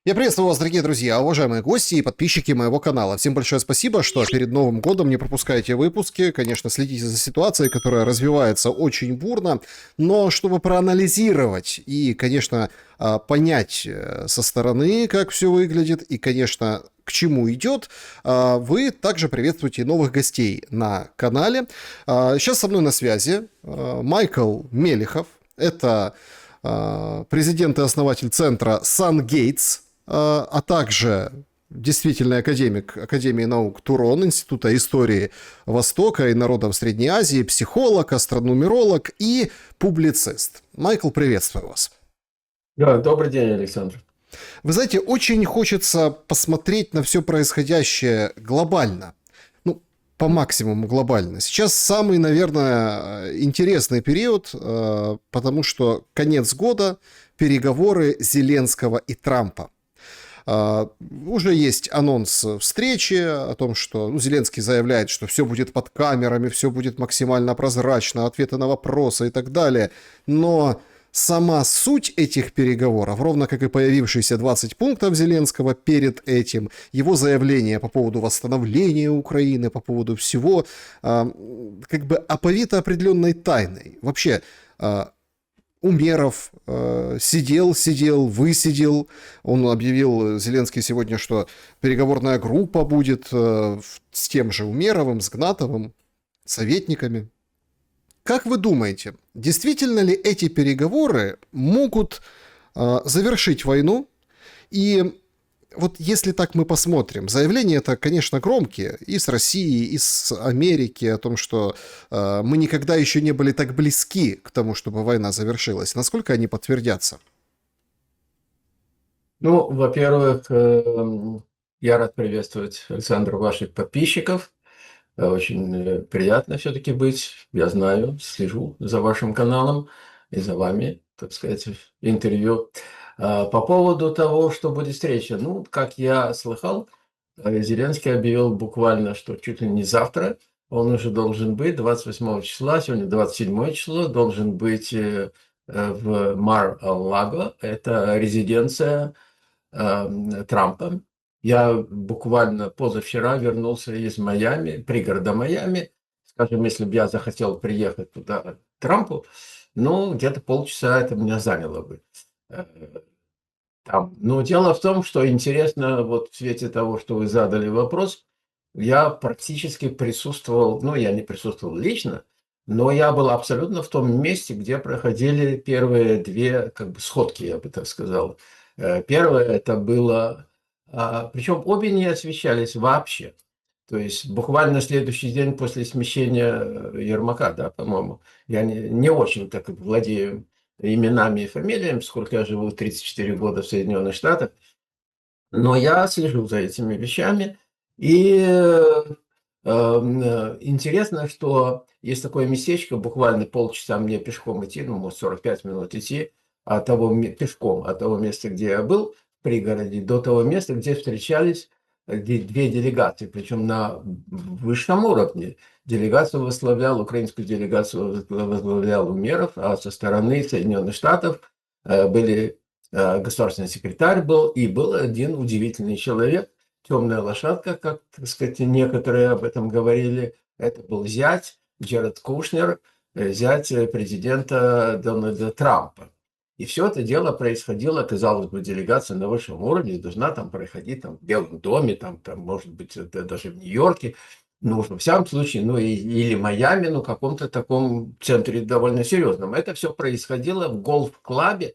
Я приветствую вас, дорогие друзья, уважаемые гости и подписчики моего канала. Всем большое спасибо, что перед Новым годом не пропускаете выпуски. Конечно, следите за ситуацией, которая развивается очень бурно. Но чтобы проанализировать и, конечно, понять со стороны, как все выглядит и, конечно, к чему идет, вы также приветствуете новых гостей на канале. Сейчас со мной на связи Майкл Мелихов. Это президент и основатель центра SunGates, а также действительный академик Академии наук Турон, Института истории Востока и народов Средней Азии, психолог, астронумеролог и публицист. Майкл, приветствую вас. Да, добрый день, Александр. Вы знаете, очень хочется посмотреть на все происходящее глобально. Ну, по максимуму глобально. Сейчас самый, наверное, интересный период, потому что конец года, переговоры Зеленского и Трампа. Уже есть анонс встречи о том, что Зеленский заявляет, что все будет под камерами, все будет максимально прозрачно, ответы на вопросы и так далее. Но сама суть этих переговоров, ровно как и появившиеся 20 пунктов Зеленского перед этим, его заявление по поводу восстановления Украины, по поводу всего, как бы оповито определенной тайной. Вообще, Умеров сидел, высидел. Он объявил, Зеленский, сегодня, что переговорная группа будет с тем же Умеровым, с Гнатовым, советниками. Как вы думаете, действительно ли эти переговоры могут завершить войну? И вот если так мы посмотрим, заявления это, конечно, громкие и с России, и с Америки о том, что мы никогда еще не были так близки к тому, чтобы война завершилась. Насколько они подтвердятся? Ну, во-первых, я рад приветствовать, Александр, ваших подписчиков. Очень приятно все-таки быть. Я знаю, слежу за вашим каналом и за вами, так сказать, интервью. По поводу того, что будет встреча. Ну, как я слыхал, Зеленский объявил буквально, что чуть ли не завтра он уже должен быть, 28 числа, сегодня 27 число, должен быть в Мар-а-Лаго. Это резиденция Трампа. Я буквально позавчера вернулся из Майами, пригорода Майами. Скажем, если бы я захотел приехать туда к Трампу, ну, где-то полчаса это меня заняло бы. Э, Там. Но дело в том, что интересно, вот в свете того, что вы задали вопрос, я практически присутствовал, ну, я не присутствовал лично, но я был абсолютно в том месте, где проходили первые две, как бы, сходки, я бы так сказал. Первое это было, причем обе не освещались вообще. То есть буквально следующий день после смещения Ермака, да, по-моему, я не очень так владею именами и фамилиями, сколько я живу, 34 года в Соединенных Штатах, но я слежу за этими вещами. И интересно, что есть такое местечко, буквально полчаса мне пешком идти, ну, может, 45 минут идти, пешком от того места, где я был, в пригороде, до того места, где встречались две делегации, причем на высшем уровне. Украинскую делегацию возглавлял Умеров, а со стороны Соединенных Штатов были государственный секретарь был, и был один удивительный человек, темная лошадка, как, так сказать, некоторые об этом говорили. Это был зять Джеред Кушнер, зять президента Дональда Трампа. И все это дело происходило, казалось бы, делегация на высшем уровне должна там проходить там, в Белом доме, там, может быть, это даже в Нью-Йорке, ну, во всяком случае, ну, или Майами, ну, в каком-то таком центре довольно серьезном. Это все происходило в гольф-клабе,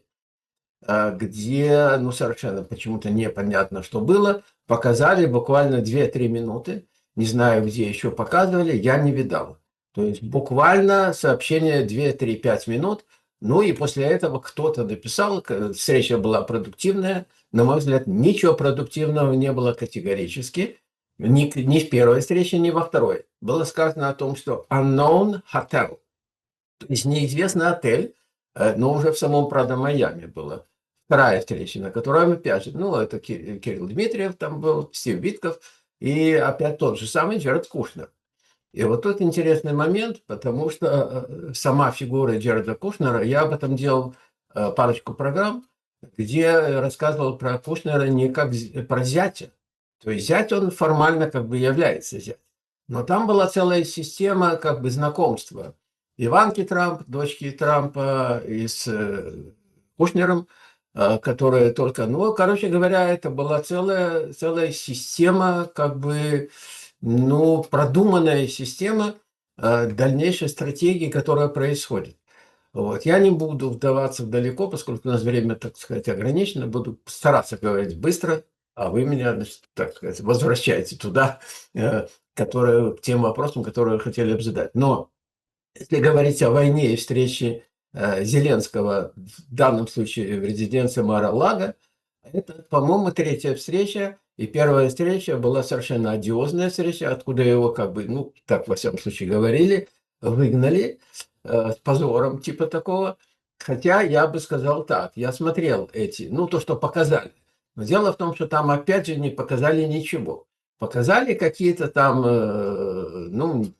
где, ну, совершенно почему-то непонятно, что было. Показали буквально 2-3 минуты. Не знаю, где еще показывали, я не видал. То есть буквально сообщение 2-3-5 минут. Ну и после этого кто-то дописал, встреча была продуктивная. На мой взгляд, ничего продуктивного не было категорически. Ни в первой встрече, ни во второй. Было сказано о том, что unknown hotel, то есть неизвестный отель, но уже в самом, правда, Майами было. Вторая встреча, на которой мы опять же, ну, это Кирилл Дмитриев там был, Стив Битков, и опять тот же самый Джеред Кушнер. И вот тут интересный момент, потому что сама фигура Джереда Кушнера, я об этом делал парочку программ, где рассказывал про Кушнера не как про зятя. То есть зять он формально как бы является зять. Но там была целая система как бы знакомства. Иванки Трамп, дочки Трампа и с Кушнером, которая только... Ну, короче говоря, это была целая система, как бы, ну, продуманная система дальнейшей стратегии, которая происходит. Вот. Я не буду вдаваться далеко, поскольку у нас время, так сказать, ограничено. Буду стараться говорить быстро, а вы меня, значит, так сказать, возвращаете туда, к тем вопросам, которые вы хотели бы задать. Но если говорить о войне и встрече Зеленского, в данном случае в резиденции Мар-а-Лаго, это, по-моему, третья встреча. И первая встреча была совершенно одиозная встреча, откуда его, как бы, ну, так во всяком случае говорили, выгнали с позором типа такого. Хотя я бы сказал так, я смотрел ну, то, что показали. Но дело в том, что там опять же не показали ничего. Показали какие-то там, ну,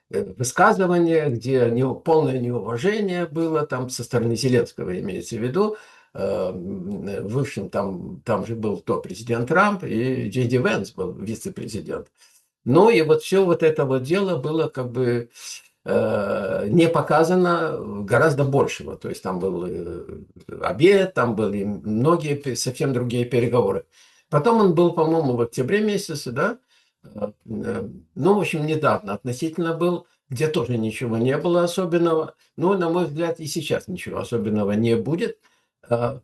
высказывания, где полное неуважение было там со стороны Зеленского, имеется в виду. Высшим там же был то президент Трамп, и Джей Ди Венс был вице-президент. Ну и вот все вот это вот дело было как бы не показано гораздо большего. То есть там был обед, там были многие совсем другие переговоры. Потом он был, по-моему, в октябре месяце, да? Ну, в общем, недавно относительно был, где тоже ничего не было особенного. Но, на мой взгляд, и сейчас ничего особенного не будет.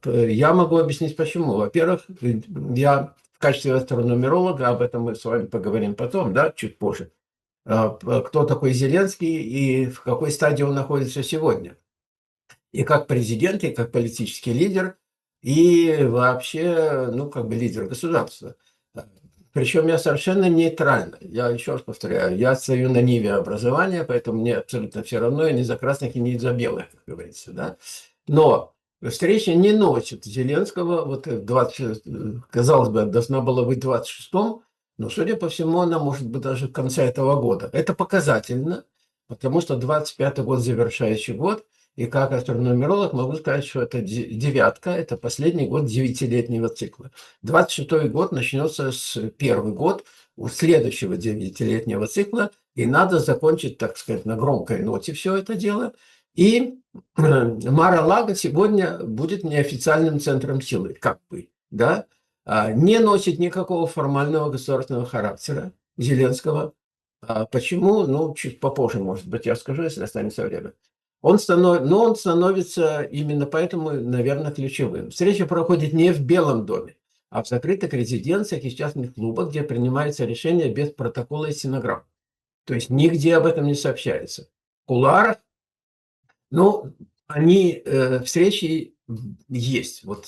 Я могу объяснить, почему. Во-первых, я в качестве астрономеролога, об этом мы с вами поговорим потом, да, чуть позже, кто такой Зеленский и в какой стадии он находится сегодня. И как президент, и как политический лидер, и вообще, ну, как бы лидер государства. Причем я совершенно нейтрально. Я еще раз повторяю, я стою на ниве образования, поэтому мне абсолютно все равно, я ни за красных, и ни за белых, как говорится. Да? Но встреча не носит Зеленского, вот 20, казалось бы, должна была быть в 26-м, но, судя по всему, она может быть даже в конце этого года. Это показательно, потому что 25-й год завершающий год, и как астрономеролог могу сказать, что это девятка, это последний год 9-летнего цикла. 26-й год начнется с первый год у следующего 9-летнего цикла, и надо закончить, так сказать, на громкой ноте все это дело. И Мар-а-Лаго сегодня будет неофициальным центром силы, как бы, да, не носит никакого формального государственного характера Зеленского. Почему? Ну, чуть попозже, может быть, я скажу, если останется время. Он становится именно поэтому, наверное, ключевым. Встреча проходит не в Белом доме, а в закрытых резиденциях и частных клубах, где принимается решение без протокола и стенограмм. То есть нигде об этом не сообщается. В кулуарах, ну, встречи есть. Вот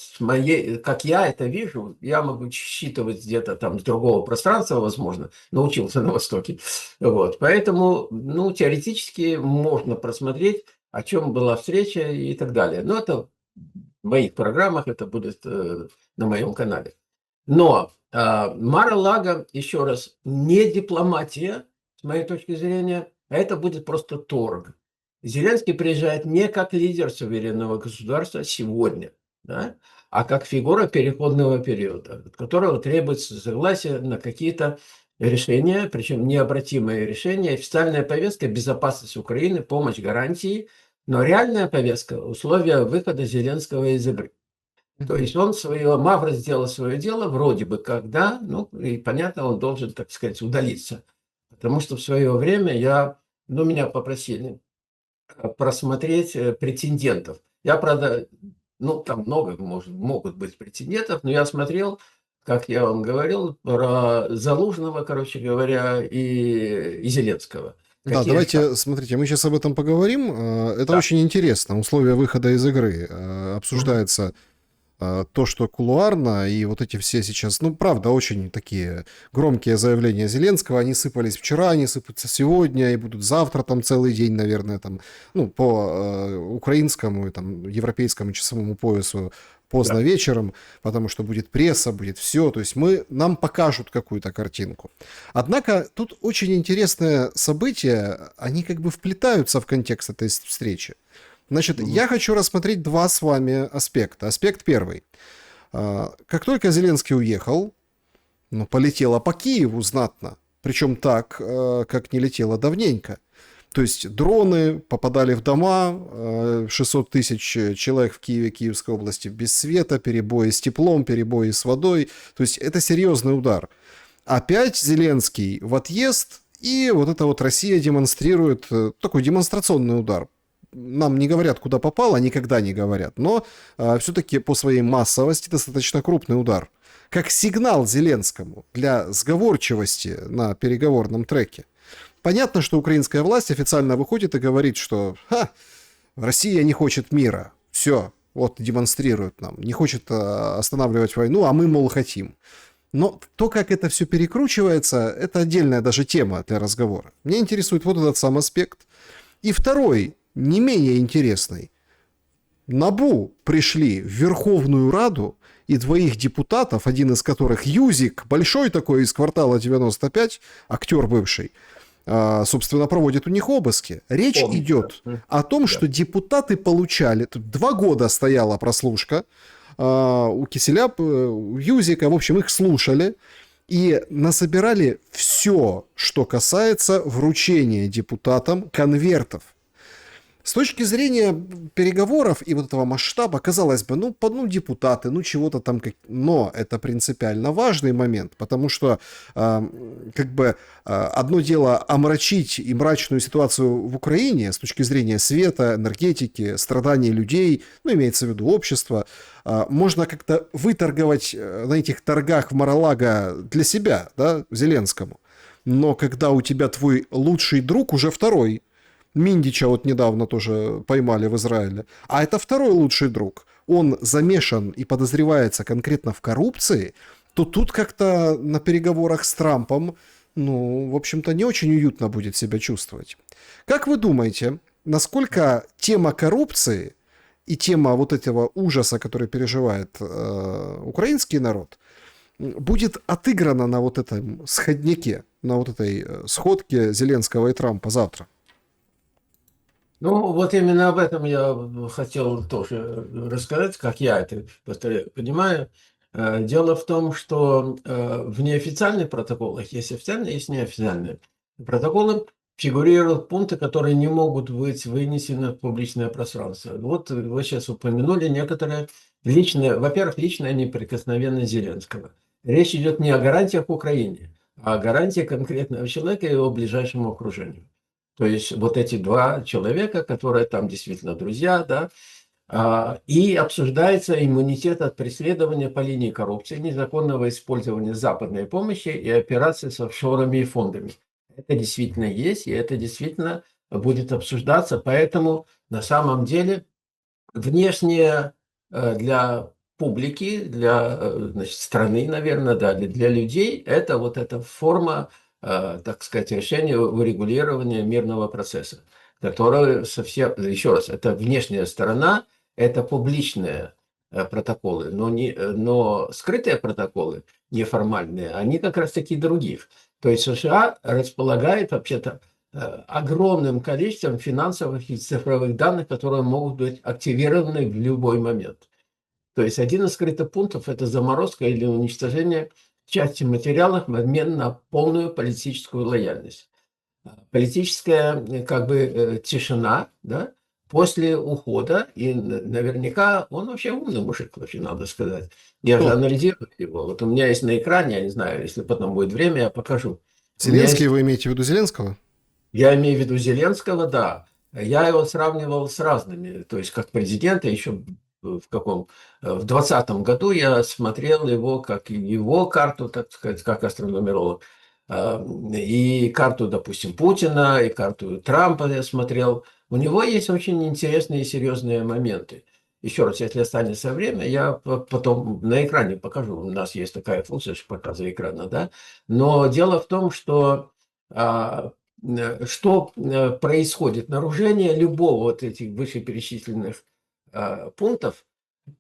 как я это вижу, я могу считывать где-то там с другого пространства, возможно, научился на Востоке. Вот. Поэтому, ну, теоретически можно просмотреть, о чем была встреча и так далее. Но это в моих программах, это будет на моем канале. Но Мар-а-Лаго, еще раз, не дипломатия, с моей точки зрения, а это будет просто торг. Зеленский приезжает не как лидер суверенного государства сегодня, да, а как фигура переходного периода, от которого требуется согласие на какие-то решения, причем необратимые решения, официальная повестка – безопасность Украины, помощь, гарантии, но реальная повестка – условия выхода Зеленского из игры. То есть Мавр сделал свое дело, вроде бы как, да, ну и понятно, он должен, так сказать, удалиться. Потому что в свое время меня попросили просмотреть претендентов. Я, правда, ну, там много могут быть претендентов, но я смотрел, как я вам говорил, про Залужного, короче говоря, и Зеленского. Да, давайте, смотрите, мы сейчас об этом поговорим. Это очень интересно. Условия выхода из игры. Обсуждается то, что кулуарно, и вот эти все сейчас, ну, правда, очень такие громкие заявления Зеленского, они сыпались вчера, они сыпутся сегодня, и будут завтра там целый день, наверное, там, ну, по украинскому, там, европейскому часовому поясу поздно вечером, потому что будет пресса, будет все, то есть нам покажут какую-то картинку. Однако тут очень интересное событие, они как бы вплетаются в контекст этой встречи. Значит, я хочу рассмотреть два с вами аспекта. Аспект первый. Как только Зеленский уехал, ну, полетело по Киеву знатно. Причем так, как не летело давненько. То есть дроны попадали в дома, 600 тысяч человек в Киеве, Киевской области без света, перебои с теплом, перебои с водой. То есть это серьезный удар. Опять Зеленский в отъезд, и вот это вот Россия демонстрирует такой демонстрационный удар. Нам не говорят, куда попало, никогда не говорят, но все-таки по своей массовости достаточно крупный удар. Как сигнал Зеленскому для сговорчивости на переговорном треке. Понятно, что украинская власть официально выходит и говорит, что Россия не хочет мира. Все, вот демонстрирует нам. Не хочет останавливать войну, а мы, мол, хотим. Но то, как это все перекручивается, это отдельная даже тема для разговора. Меня интересует вот этот сам аспект. И второй, не менее интересный. НАБУ пришли в Верховную Раду, и двоих депутатов, один из которых Юзик, большой такой из квартала 95, актер бывший, собственно, проводит у них обыски. Речь идет о том, что депутаты получали... Тут 2 года стояла прослушка у Киселя, у Юзика, в общем, их слушали и насобирали все, что касается вручения депутатам конвертов. С точки зрения переговоров и вот этого масштаба, казалось бы, ну депутаты, ну чего-то там, но это принципиально важный момент, потому что одно дело омрачить и мрачную ситуацию в Украине с точки зрения света, энергетики, страданий людей, ну имеется в виду общества, можно как-то выторговать на этих торгах в Мар-а-Лаго для себя, да, Зеленскому. Но когда у тебя твой лучший друг, уже второй, Миндича вот недавно тоже поймали в Израиле. А это второй лучший друг. Он замешан и подозревается конкретно в коррупции, то тут как-то на переговорах с Трампом, ну, в общем-то, не очень уютно будет себя чувствовать. Как вы думаете, насколько тема коррупции и тема вот этого ужаса, который переживает украинский народ, будет отыграна на вот этом сходняке, на вот этой сходке Зеленского и Трампа завтра? Ну, вот именно об этом я хотел тоже рассказать, как я это понимаю. Дело в том, что в неофициальных протоколах есть официальные, есть неофициальные. Протоколы фигурируют пункты, которые не могут быть вынесены в публичное пространство. Вот вы сейчас упомянули некоторые личные, во-первых, личная неприкосновенность Зеленского. Речь идет не о гарантиях Украине, а о гарантии конкретного человека и его ближайшему окружению. То есть вот эти 2 человека, которые там действительно друзья, да, и обсуждается иммунитет от преследования по линии коррупции, незаконного использования западной помощи и операций с офшорами и фондами. Это действительно есть, и это действительно будет обсуждаться. Поэтому на самом деле внешне для публики, для страны, наверное, да, для людей, это вот эта форма, так сказать, решения урегулирования мирного процесса, который совсем, еще раз, это внешняя сторона, это публичные протоколы, но скрытые протоколы, неформальные, они как раз таки других. То есть США располагает вообще-то огромным количеством финансовых и цифровых данных, которые могут быть активированы в любой момент. То есть один из скрытых пунктов – это заморозка или уничтожение части материалов в обмен на полную политическую лояльность. Политическая тишина, да, после ухода, и наверняка он вообще умный мужик, вообще надо сказать. Я же анализирую его. Вот у меня есть на экране, я не знаю, если потом будет время, я покажу. Зеленский, вы имеете в виду Зеленского? Я имею в виду Зеленского, да. Я его сравнивал с разными, то есть как президента еще в 2020 году я смотрел его как его карту, так сказать, как астрономеролог, и карту, допустим, Путина, и карту Трампа я смотрел. У него есть очень интересные и серьезные моменты. Еще раз, если останется время, я потом на экране покажу. У нас есть такая функция, что показывает экрана, да. Но дело в том, что происходит? Нарушение любого вот этих вышеперечисленных пунктов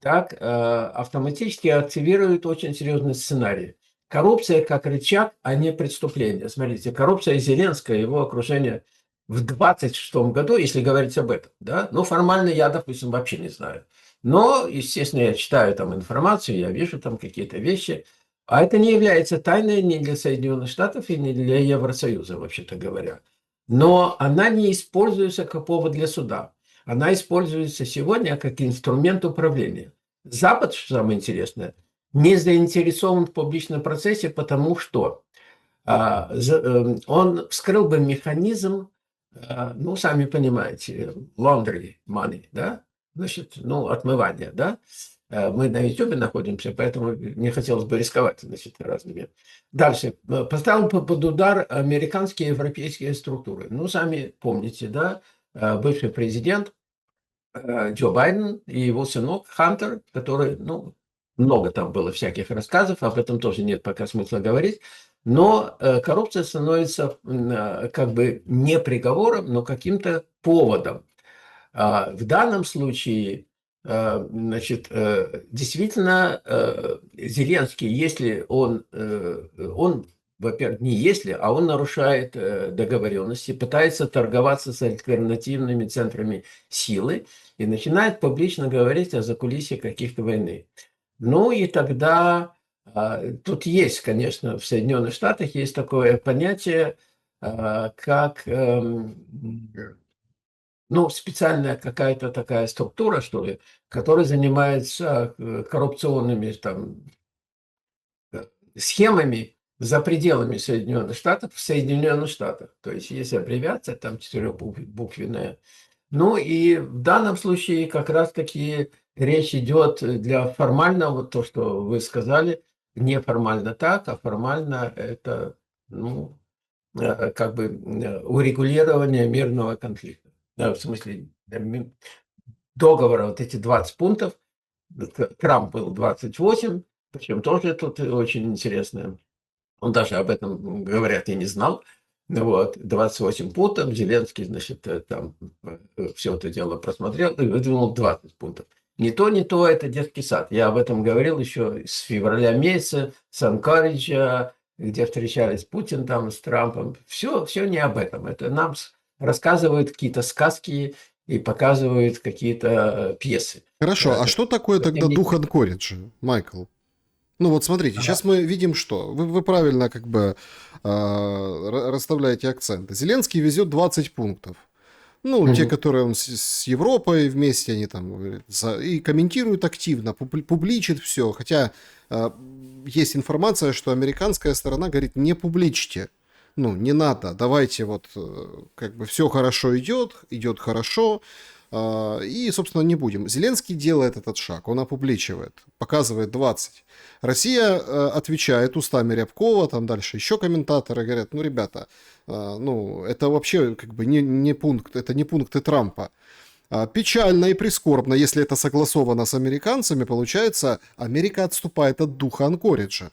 так автоматически активирует очень серьезный сценарий. Коррупция как рычаг, а не преступление. Смотрите, коррупция Зеленского, его окружение в 26 году, если говорить об этом, да, ну, формально я, допустим, вообще не знаю. Но, естественно, я читаю там информацию, я вижу там какие-то вещи, а это не является тайной ни для Соединенных Штатов и ни для Евросоюза, вообще-то говоря. Но она не используется как повод для суда. Она используется сегодня как инструмент управления. Запад, что самое интересное, не заинтересован в публичном процессе, потому что он вскрыл бы механизм, ну, сами понимаете, laundry money, да, значит, ну, отмывание, да. Мы на YouTube находимся, поэтому не хотелось бы рисковать, значит, разными. Дальше. Поставил под удар американские и европейские структуры. Ну, сами помните, да, бывший президент Джо Байден и его сынок Хантер, который, ну, много там было всяких рассказов, об этом тоже нет пока смысла говорить, но коррупция становится как бы не приговором, но каким-то поводом. В данном случае, значит, действительно, Зеленский, если он, во-первых, не если, а он нарушает договоренности, пытается торговаться с альтернативными центрами силы и начинает публично говорить о закулисье каких-то войны. Ну и тогда тут есть, конечно, в Соединенных Штатах есть такое понятие, как ну, специальная какая-то такая структура, что ли, которая занимается коррупционными там схемами за пределами Соединенных Штатов в Соединенных Штатах. То есть есть аббревиация там четырехбуквенная. Ну и в данном случае как раз-таки речь идет для формального, вот то, что вы сказали, не формально так, а формально это, ну, как бы урегулирование мирного конфликта. В смысле, договора вот эти 20 пунктов, Трамп был 28, причем тоже тут очень интересно. Он даже об этом, говорят, и не знал. Вот, 28 пунктов, Зеленский, значит, там все это дело просмотрел и выдвинул 20 пунктов. Не то, это детский сад. Я об этом говорил еще с февраля месяца, с Анкориджа, где встречались Путин там с Трампом. Все не об этом. Это нам рассказывают какие-то сказки и показывают какие-то пьесы. Хорошо, а что такое тогда дух Анкориджа, Майкл? Ну вот смотрите, сейчас мы видим что. Вы правильно как бы расставляете акценты. Зеленский везет 20 пунктов. Ну, те, которые он с Европой вместе, они там говорят, и комментируют активно, публичит все. Хотя есть информация, что американская сторона говорит, не публичьте. Ну, не надо, давайте вот как бы все хорошо идет хорошо. И, собственно, не будем. Зеленский делает этот шаг, он опубличивает, показывает 20. Россия отвечает устами Рябкова, там дальше еще комментаторы говорят, ну, ребята, ну, это вообще как бы не пункт, это не пункты Трампа. Печально и прискорбно, если это согласовано с американцами, получается, Америка отступает от духа Анкориджа.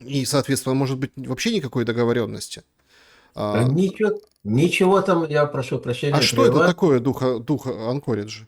И, соответственно, может быть вообще никакой договоренности. Ничего там, я прошу прощения, А что это такое дух Анкориджа?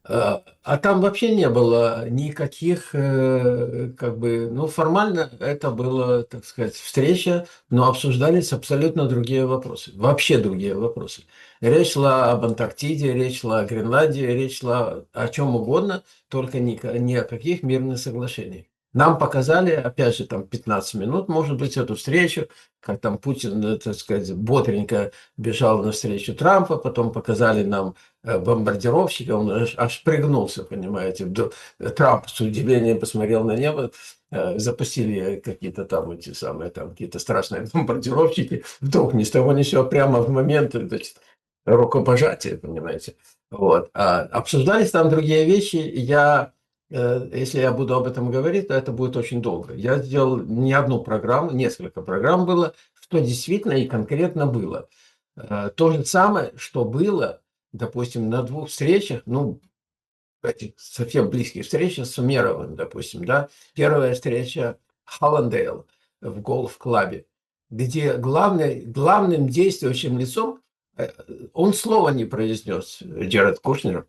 А там вообще не было никаких, как бы, ну, формально это было, так сказать, встреча, но обсуждались абсолютно другие вопросы, вообще другие вопросы. Речь шла об Антарктиде, речь шла о Гренландии, речь шла о чем угодно, только ни о каких мирных соглашениях. Нам показали, опять же, там 15 минут, может быть, эту встречу, как там Путин, так сказать, бодренько бежал навстречу Трампа, потом показали нам бомбардировщика, он аж пригнулся, понимаете. Трамп с удивлением посмотрел на небо, запустили какие-то там эти самые, там какие-то страшные бомбардировщики, вдруг ни с того ни с сего, прямо в момент, значит, рукопожатия, понимаете. Вот. Обсуждались там другие вещи, если я буду об этом говорить, то это будет очень долго. Я сделал не одну программу, несколько программ было, что действительно и конкретно было. То же самое, что было, допустим, на двух встречах, ну, этих совсем близких встречах с Умеровым, допустим, да. Первая встреча Холландейл в гольф-клабе, где главным действующим лицом, он слова не произнес, Джаред Кушнер,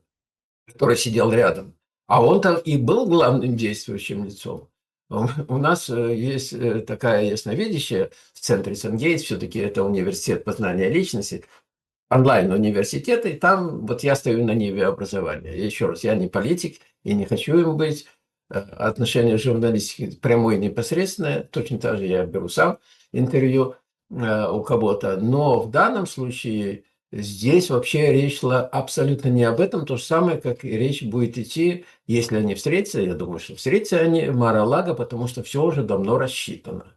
который сидел рядом. А он там и был главным действующим лицом. У нас есть такая ясновидящая в центре Сангейтс, все-таки это университет познания личности, онлайн-университет, и там вот я стою на ниве образования. И еще раз, я не политик и не хочу им быть. Отношение журналистики прямое и непосредственное. Точно так же я беру сам интервью у кого-то. Но в данном случае здесь вообще речь шла абсолютно не об этом. То же самое, как и речь будет идти, если они встретятся. Я думаю, что встретятся они в Мар-а-Лаго, потому что все уже давно рассчитано.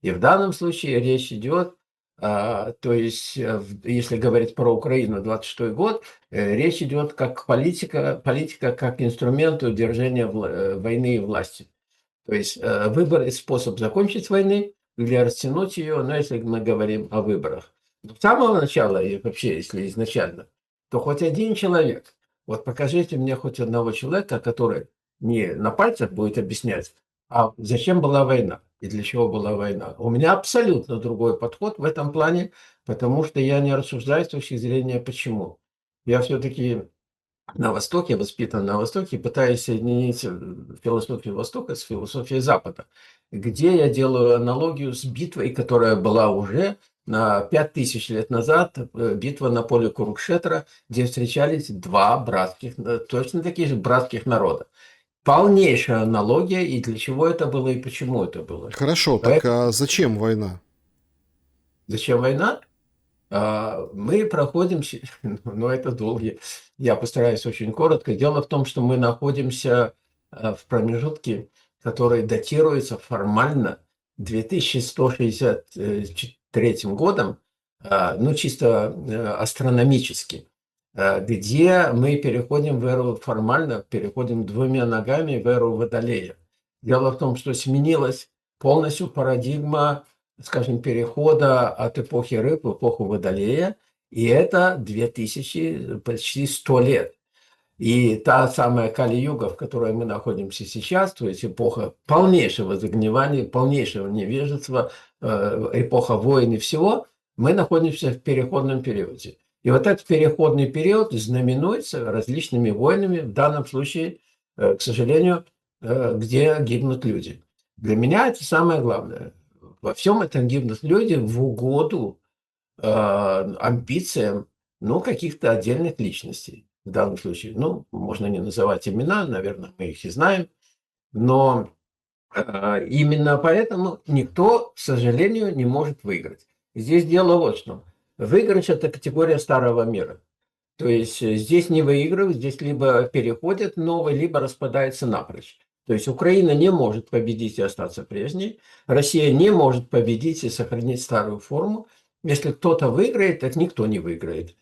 И в данном случае речь идет, то есть, если говорить про Украину, 26 год, речь идет как политика как инструмент удержания войны и власти. То есть выбор и способ закончить войны или растянуть ее, но если мы говорим о выборах. С самого начала, и вообще, если изначально, то хоть один человек, вот покажите мне хоть одного человека, который не на пальцах будет объяснять, а зачем была война и для чего была война. У меня абсолютно другой подход в этом плане, потому что я не рассуждаю с точки зрения почему. Я все-таки на Востоке, воспитан на Востоке, пытаясь соединить философию Востока с философией Запада, где я делаю аналогию с битвой, которая была уже на 5000 лет назад, битва на поле Курукшетра, где встречались два братских, точно такие же братских народа. Полнейшая аналогия, и для чего это было, и почему это было. Хорошо, так Поэтому а зачем война? зачем война? Мы проходим, но это долго, я постараюсь очень коротко. Дело в том, что мы находимся в промежутке, который датируется формально 2163 годом, ну чисто астрономически, где мы переходим в эру, формально переходим двумя ногами в эру Водолея. Дело в том, что сменилась полностью парадигма, скажем, перехода от эпохи рыб в эпоху Водолея, и это 2000, почти 100 лет. И та самая Кали-юга, в которой мы находимся сейчас, то есть эпоха полнейшего загнивания, полнейшего невежества, эпоха войн и всего, мы находимся в переходном периоде. И вот этот переходный период знаменуется различными войнами, в данном случае, к сожалению, где гибнут люди. Для меня это самое главное. Во всем этом гибнут люди в угоду амбициям, ну, каких-то отдельных личностей. В данном случае, ну, можно не называть имена, наверное, мы их и знаем, но именно поэтому никто, к сожалению, не может выиграть. Здесь дело вот в чем. Выигрыш – это категория старого мира. То есть здесь не выигрывают, здесь либо переходят новый, либо распадается напрочь. То есть Украина не может победить и остаться прежней, Россия не может победить и сохранить старую форму. Если кто-то выиграет, так никто не выиграет.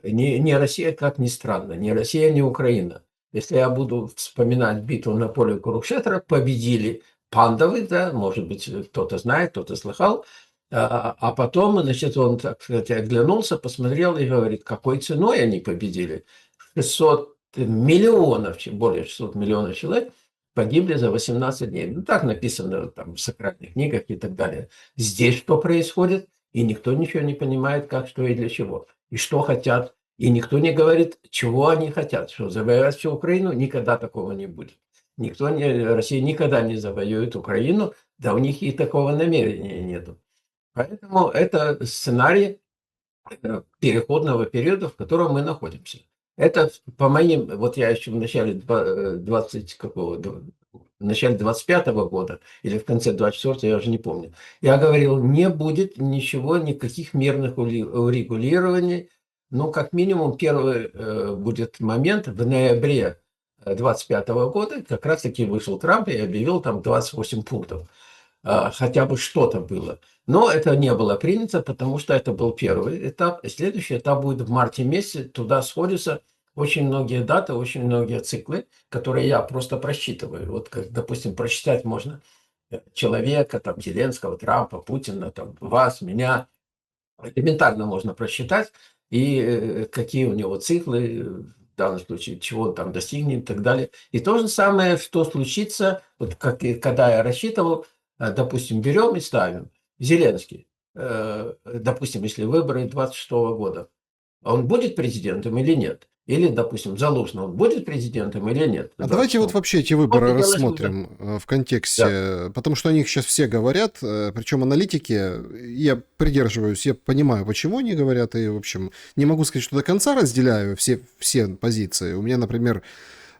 Не Россия, как ни странно, не Россия, не Украина. Если я буду вспоминать битву на поле Курукшетра, победили пандавы, да, может быть, кто-то знает, кто-то слыхал, а потом, значит, он, так сказать, оглянулся, посмотрел и говорит, какой ценой они победили. 600 миллионов, более 600 миллионов человек погибли за 18 дней. Ну, так написано там, в сакральных книгах и так далее. Здесь что происходит? И никто ничего не понимает, как, что и для чего. И что хотят. И никто не говорит, чего они хотят. Что завоевать всю Украину? Никогда такого не будет. Россия никогда не завоюет Украину, да у них и такого намерения нету. Поэтому это сценарий переходного периода, в котором мы находимся. Это по моим, вот я еще в начале 25-го года или в конце 24-го, я уже не помню, я говорил, не будет ничего, никаких мирных урегулирований. Ну, как минимум, первый будет момент в ноябре 25-го года, как раз-таки вышел Трамп и объявил там 28 пунктов. Хотя бы что-то было. Но это не было принято, потому что это был первый этап. Следующий этап будет в марте месяце. Туда сходятся очень многие даты, очень многие циклы, которые я просто просчитываю. Вот, как, допустим, просчитать можно человека, там, Зеленского, Трампа, Путина, там, вас, меня. Элементарно можно просчитать, и какие у него циклы, в данном случае, чего он там достигнет и так далее. И то же самое, что случится, вот как, когда я рассчитывал, допустим, берем и ставим Зеленский, допустим, если выборы 26 года, он будет президентом или нет? Или, допустим, Залужный, он будет президентом или нет? А давайте вот вообще эти выборы Вот и делаешь рассмотрим в Да. контексте, потому что о них сейчас все говорят, причем аналитики, я придерживаюсь, я понимаю, почему они говорят, и, в общем, не могу сказать, что до конца разделяю все позиции. У меня, например,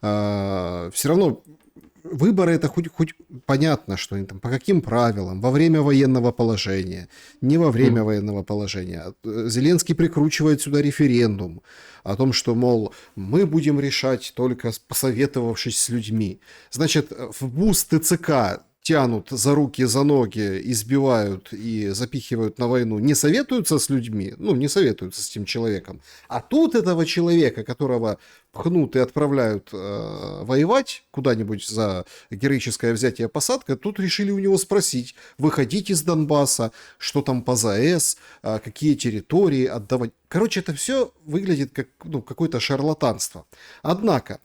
все равно выборы это хоть понятно, что они там, по каким правилам, во время военного положения, не во время военного положения. Зеленский прикручивает сюда референдум о том, что, мол, мы будем решать только посоветовавшись с людьми. Значит, в БУС ТЦК тянут за руки, за ноги, избивают и запихивают на войну, не советуются с людьми, ну, не советуются с этим человеком. А тут этого человека, которого пхнут и отправляют воевать куда-нибудь за героическое взятие посадка, тут решили у него спросить, выходить из Донбасса, что там по ЗАЭС, какие территории отдавать. Короче, это все выглядит как какое-то шарлатанство. Однако,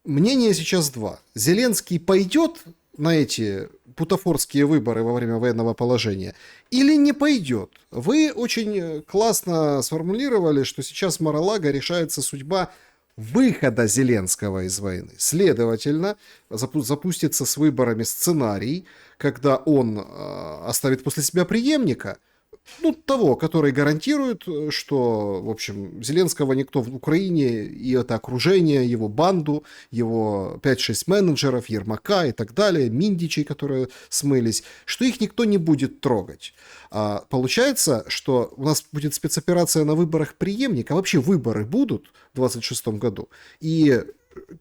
мнение сейчас два. Зеленский пойдет на эти бутафорские выборы во время военного положения или не пойдет? Вы очень классно сформулировали, что сейчас в Мар-а-Лаго решается судьба выхода Зеленского из войны. Следовательно, запустится с выборами сценарий, когда он оставит после себя преемника, ну, того, который гарантирует, что, в общем, Зеленского никто в Украине, и это окружение, его банду, его 5-6 менеджеров, Ермака и так далее, Миндичей, которые смылись, что их никто не будет трогать. Получается, что у нас будет спецоперация на выборах преемника, а вообще выборы будут в 2026 году, и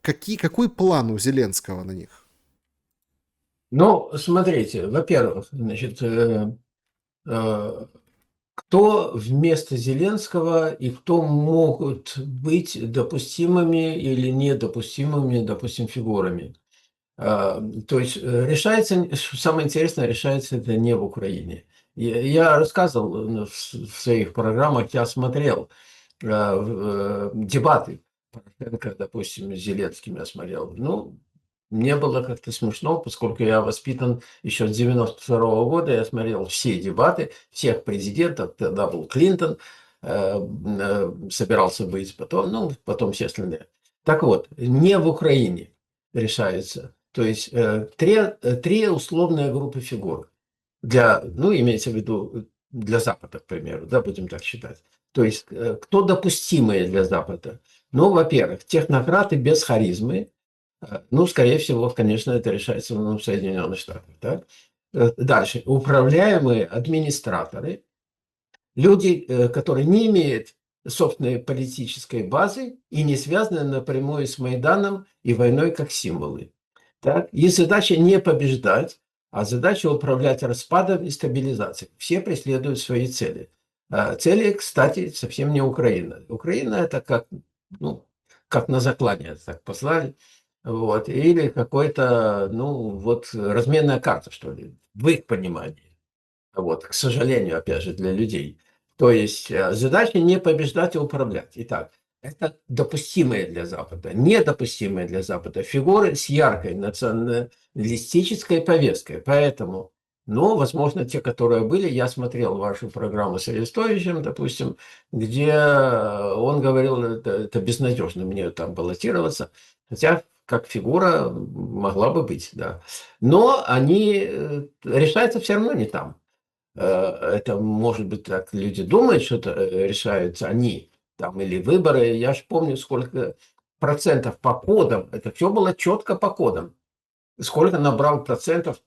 какой план у Зеленского на них? Ну, смотрите, во-первых, значит, кто вместо Зеленского и кто могут быть допустимыми или недопустимыми, допустим, фигурами. То есть решается, самое интересное, решается это не в Украине. Я рассказывал в своих программах, я смотрел дебаты Порошенко, допустим, с Зеленским я смотрел. Ну, мне было как-то смешно, поскольку я воспитан еще с 92 года, я смотрел все дебаты всех президентов, тогда был Клинтон, собирался быть потом, ну, потом все остальные. Так вот, не в Украине решается. То есть три условные группы фигур. Ну, имеется в виду для Запада, к примеру, да, будем так считать. То есть кто допустимые для Запада? Ну, во-первых, технократы без харизмы. Ну, скорее всего, конечно, это решается в Соединенных Штатах. Да? Дальше. Управляемые администраторы, люди, которые не имеют собственной политической базы и не связаны напрямую с Майданом и войной как символы. Так? И задача не побеждать, а задача управлять распадом и стабилизацией. Все преследуют свои цели. Цели, кстати, совсем не Украина. Украина это как на заклание так послали. Вот, или какой-то, разменная карта, что ли, в их понимании. Вот, к сожалению, опять же, для людей. То есть задача не побеждать, а управлять. Итак, это допустимые для Запада, недопустимые для Запада фигуры с яркой националистической повесткой. Поэтому, возможно, те, которые были, я смотрел вашу программу с Арестовичем, допустим, где он говорил, это безнадежно мне там баллотироваться, хотя как фигура могла бы быть, да. Но они решаются все равно не там. Это может быть так, люди думают, что это решаются они, там, или выборы. Я же помню, сколько процентов по кодам, это все было четко по кодам. Сколько набрал процентов,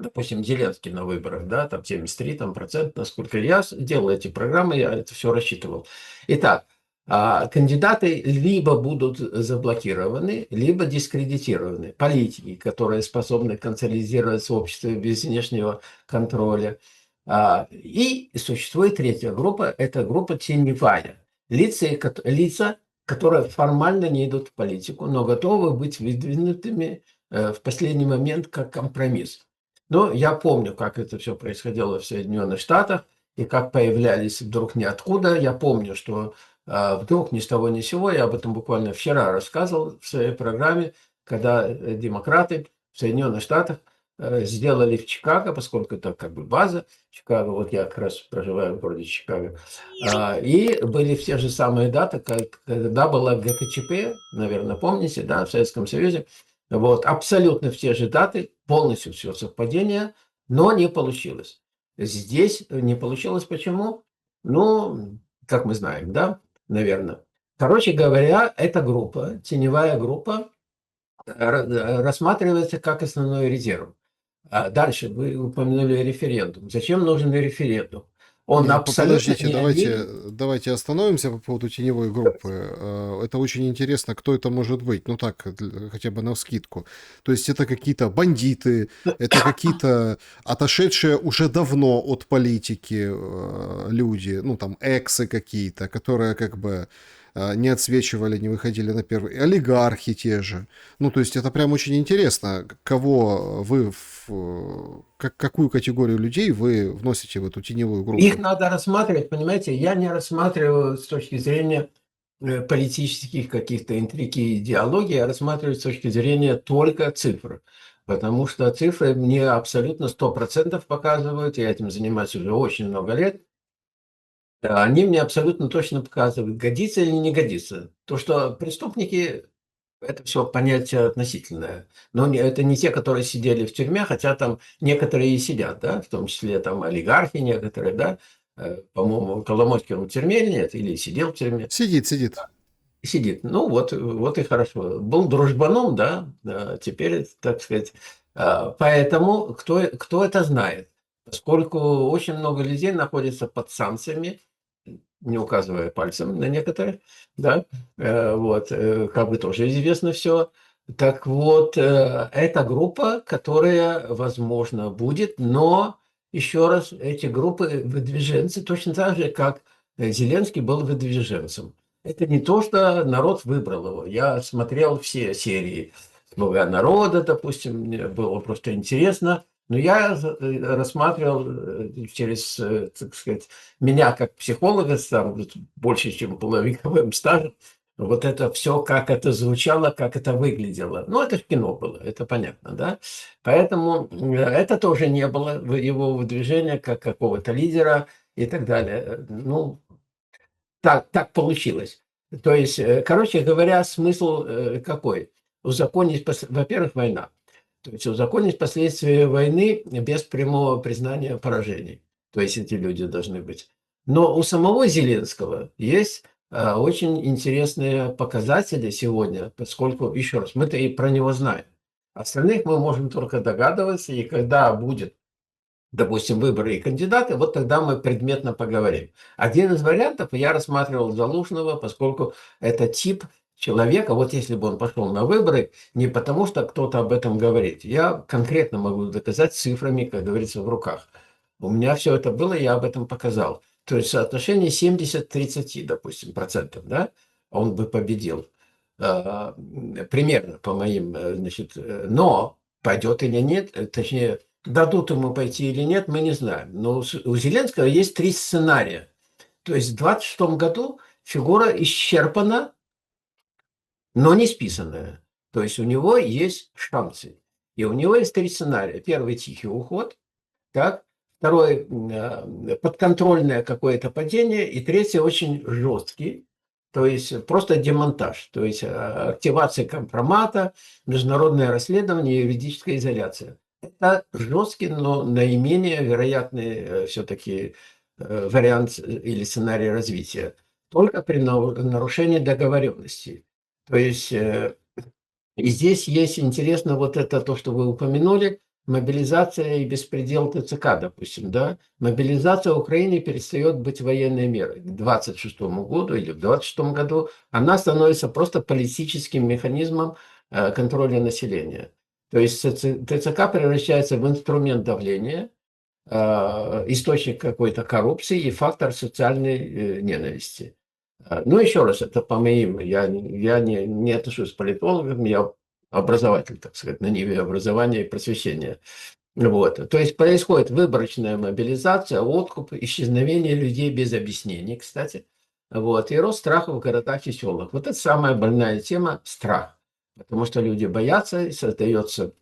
допустим, Зеленский на выборах, да, там 73 процент, насколько я делал эти программы, я это все рассчитывал. Итак, кандидаты либо будут заблокированы, либо дискредитированы. Политики, которые способны консолидировать сообщество без внешнего контроля. И существует третья группа, это группа теневая. Лица, которые формально не идут в политику, но готовы быть выдвинутыми в последний момент как компромисс. Но я помню, как это все происходило в Соединенных Штатах, и как появлялись вдруг ниоткуда. Я помню, что вдруг ни с того ни с сего, я об этом буквально вчера рассказывал в своей программе, когда демократы в Соединенных Штатах сделали в Чикаго, поскольку это как бы база Чикаго, вот я как раз проживаю в городе Чикаго, и были все же самые даты, когда была ГКЧП, наверное, помните, да, в Советском Союзе, вот, абсолютно все же даты, полностью все совпадение, но не получилось. Здесь не получилось почему? Ну, как мы знаем, да, наверное. Короче говоря, эта группа, теневая группа, рассматривается как основной резерв. А дальше вы упомянули референдум. Зачем нужен референдум? Он Не, абсолютно подождите, не давайте, один. давайте остановимся по поводу теневой группы. Это очень интересно, кто это может быть. Ну так, хотя бы навскидку. То есть это какие-то бандиты, это какие-то отошедшие уже давно от политики люди, ну там эксы какие-то, которые как бы не отсвечивали, не выходили на первый. Олигархи те же. Ну, то есть это прям очень интересно, кого вы, какую категорию людей вы вносите в эту теневую Их группу. надо рассматривать, понимаете, я не рассматриваю с точки зрения политических каких-то интриг и идеологий, я рассматриваю с точки зрения только цифр. Потому что цифры мне абсолютно 100% показывают, я этим занимаюсь уже очень много лет, они мне абсолютно точно показывают, годится или не годится. То, что преступники, это все понятие относительное. Но это не те, которые сидели в тюрьме, хотя там некоторые и сидят, да, в том числе там олигархи некоторые, да. По-моему, Коломойский он в тюрьме нет, или сидел в тюрьме. Сидит, сидит. Сидит. Ну вот и хорошо. Был дружбаном, да, теперь, так сказать. Поэтому кто это знает? Поскольку очень много людей находится под санкциями, не указывая пальцем на некоторых, да, вот, как бы тоже известно все. Так вот, это группа, которая, возможно, будет, но еще раз, эти группы выдвиженцы точно так же, как Зеленский был выдвиженцем. Это не то, что народ выбрал его. Я смотрел все серии «Слуга народа», допустим, мне было просто интересно. Но я рассматривал через, так сказать, меня как психолога с там, больше, чем половиковым стажем, вот это все, как это звучало, как это выглядело. Ну, это в кино было, это понятно, да? Поэтому это тоже не было его выдвижения как какого-то лидера и так далее. Ну, так получилось. То есть, короче говоря, смысл какой? Узаконить, во-первых, война. То есть узаконить последствия войны без прямого признания поражений. То есть эти люди должны быть. Но у самого Зеленского есть очень интересные показатели сегодня, поскольку, еще раз, мы-то и про него знаем. Остальных мы можем только догадываться, и когда будет, допустим, выборы и кандидаты, вот тогда мы предметно поговорим. Один из вариантов я рассматривал Залужного, поскольку это тип человека, вот если бы он пошел на выборы, не потому что кто-то об этом говорит. Я конкретно могу доказать цифрами, как говорится, в руках. У меня все это было, я об этом показал. То есть соотношение 70-30, допустим, процентов, да, он бы победил. Примерно по моим, значит, но пойдет или нет, точнее, дадут ему пойти или нет, мы не знаем. Но у Зеленского есть три сценария. То есть в 2026 году фигура исчерпана, но не списанная. То есть у него есть шансы. И у него есть три сценария. Первый – тихий уход. Так? Второй – подконтрольное какое-то падение. И третий – очень жесткий. То есть просто демонтаж. То есть активация компромата, международное расследование, юридическая изоляция. Это жесткий, но наименее вероятный все-таки вариант или сценарий развития. Только при нарушении договоренностей. То есть и здесь есть интересно вот это то, что вы упомянули, мобилизация и беспредел ТЦК, допустим, да. Мобилизация Украины перестает быть военной мерой. К 2026 году или в 2026 году она становится просто политическим механизмом контроля населения. То есть ТЦК превращается в инструмент давления, источник какой-то коррупции и фактор социальной ненависти. Ну, еще раз, это по моим, я не отношусь к политологам, я образователь, так сказать, на ниве образования и просвещения. Вот. То есть происходит выборочная мобилизация, откуп, исчезновение людей без объяснений, кстати, вот, и рост страха в городах и селах. Вот это самая больная тема – страх. Потому что люди боятся, и создается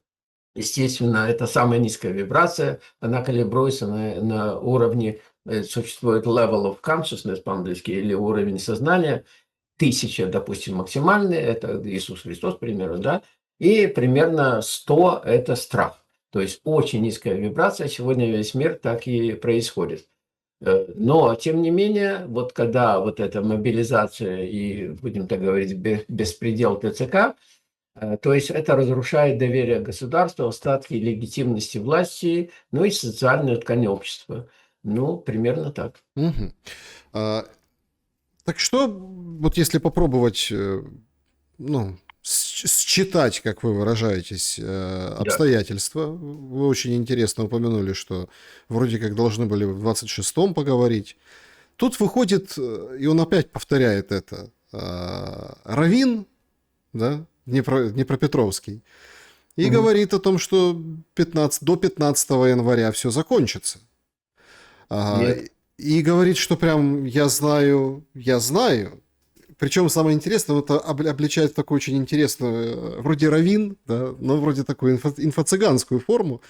Естественно, это самая низкая вибрация, она калибруется на уровне, существует level of consciousness по-английски, или уровень сознания, 1000, допустим, максимальный, это Иисус Христос, к примеру, да, и примерно 100 – это страх. То есть очень низкая вибрация, сегодня весь мир так и происходит. Но, тем не менее, вот когда вот эта мобилизация и, будем так говорить, беспредел ТЦК, то есть это разрушает доверие государства, остатки легитимности власти, ну и социальную ткань общества. Ну, примерно так. Мгм. А, так что, вот если попробовать, ну, считать, как вы выражаетесь, Да. обстоятельства, вы очень интересно упомянули, что вроде как должны были в 26-м поговорить. Тут выходит, и он опять повторяет это, Равин, да, Днепропетровский, и Мгм. говорит о том, что до 15 января все закончится. А, Нет. и говорит, что прям я знаю. Причем самое интересное, это обличает в такую очень интересную, вроде равин, да, но вроде такую инфо-цыганскую форму.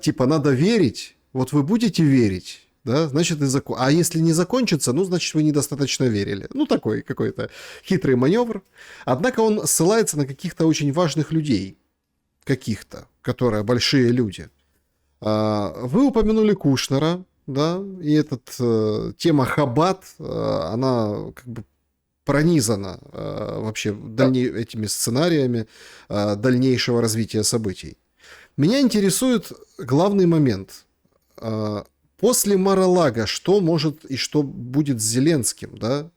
Типа, надо верить, вот вы будете верить, да, значит и закон. А если не закончится, ну, значит, вы недостаточно верили. Ну, такой какой-то хитрый маневр. Однако он ссылается на каких-то очень важных людей, каких-то, которые большие люди. Вы упомянули Кушнера, да, и тема Хаббат, она как бы пронизана вообще Да. этими сценариями дальнейшего развития событий. Меня интересует главный момент. После Мар-а-Лаго что может и что будет с Зеленским, да?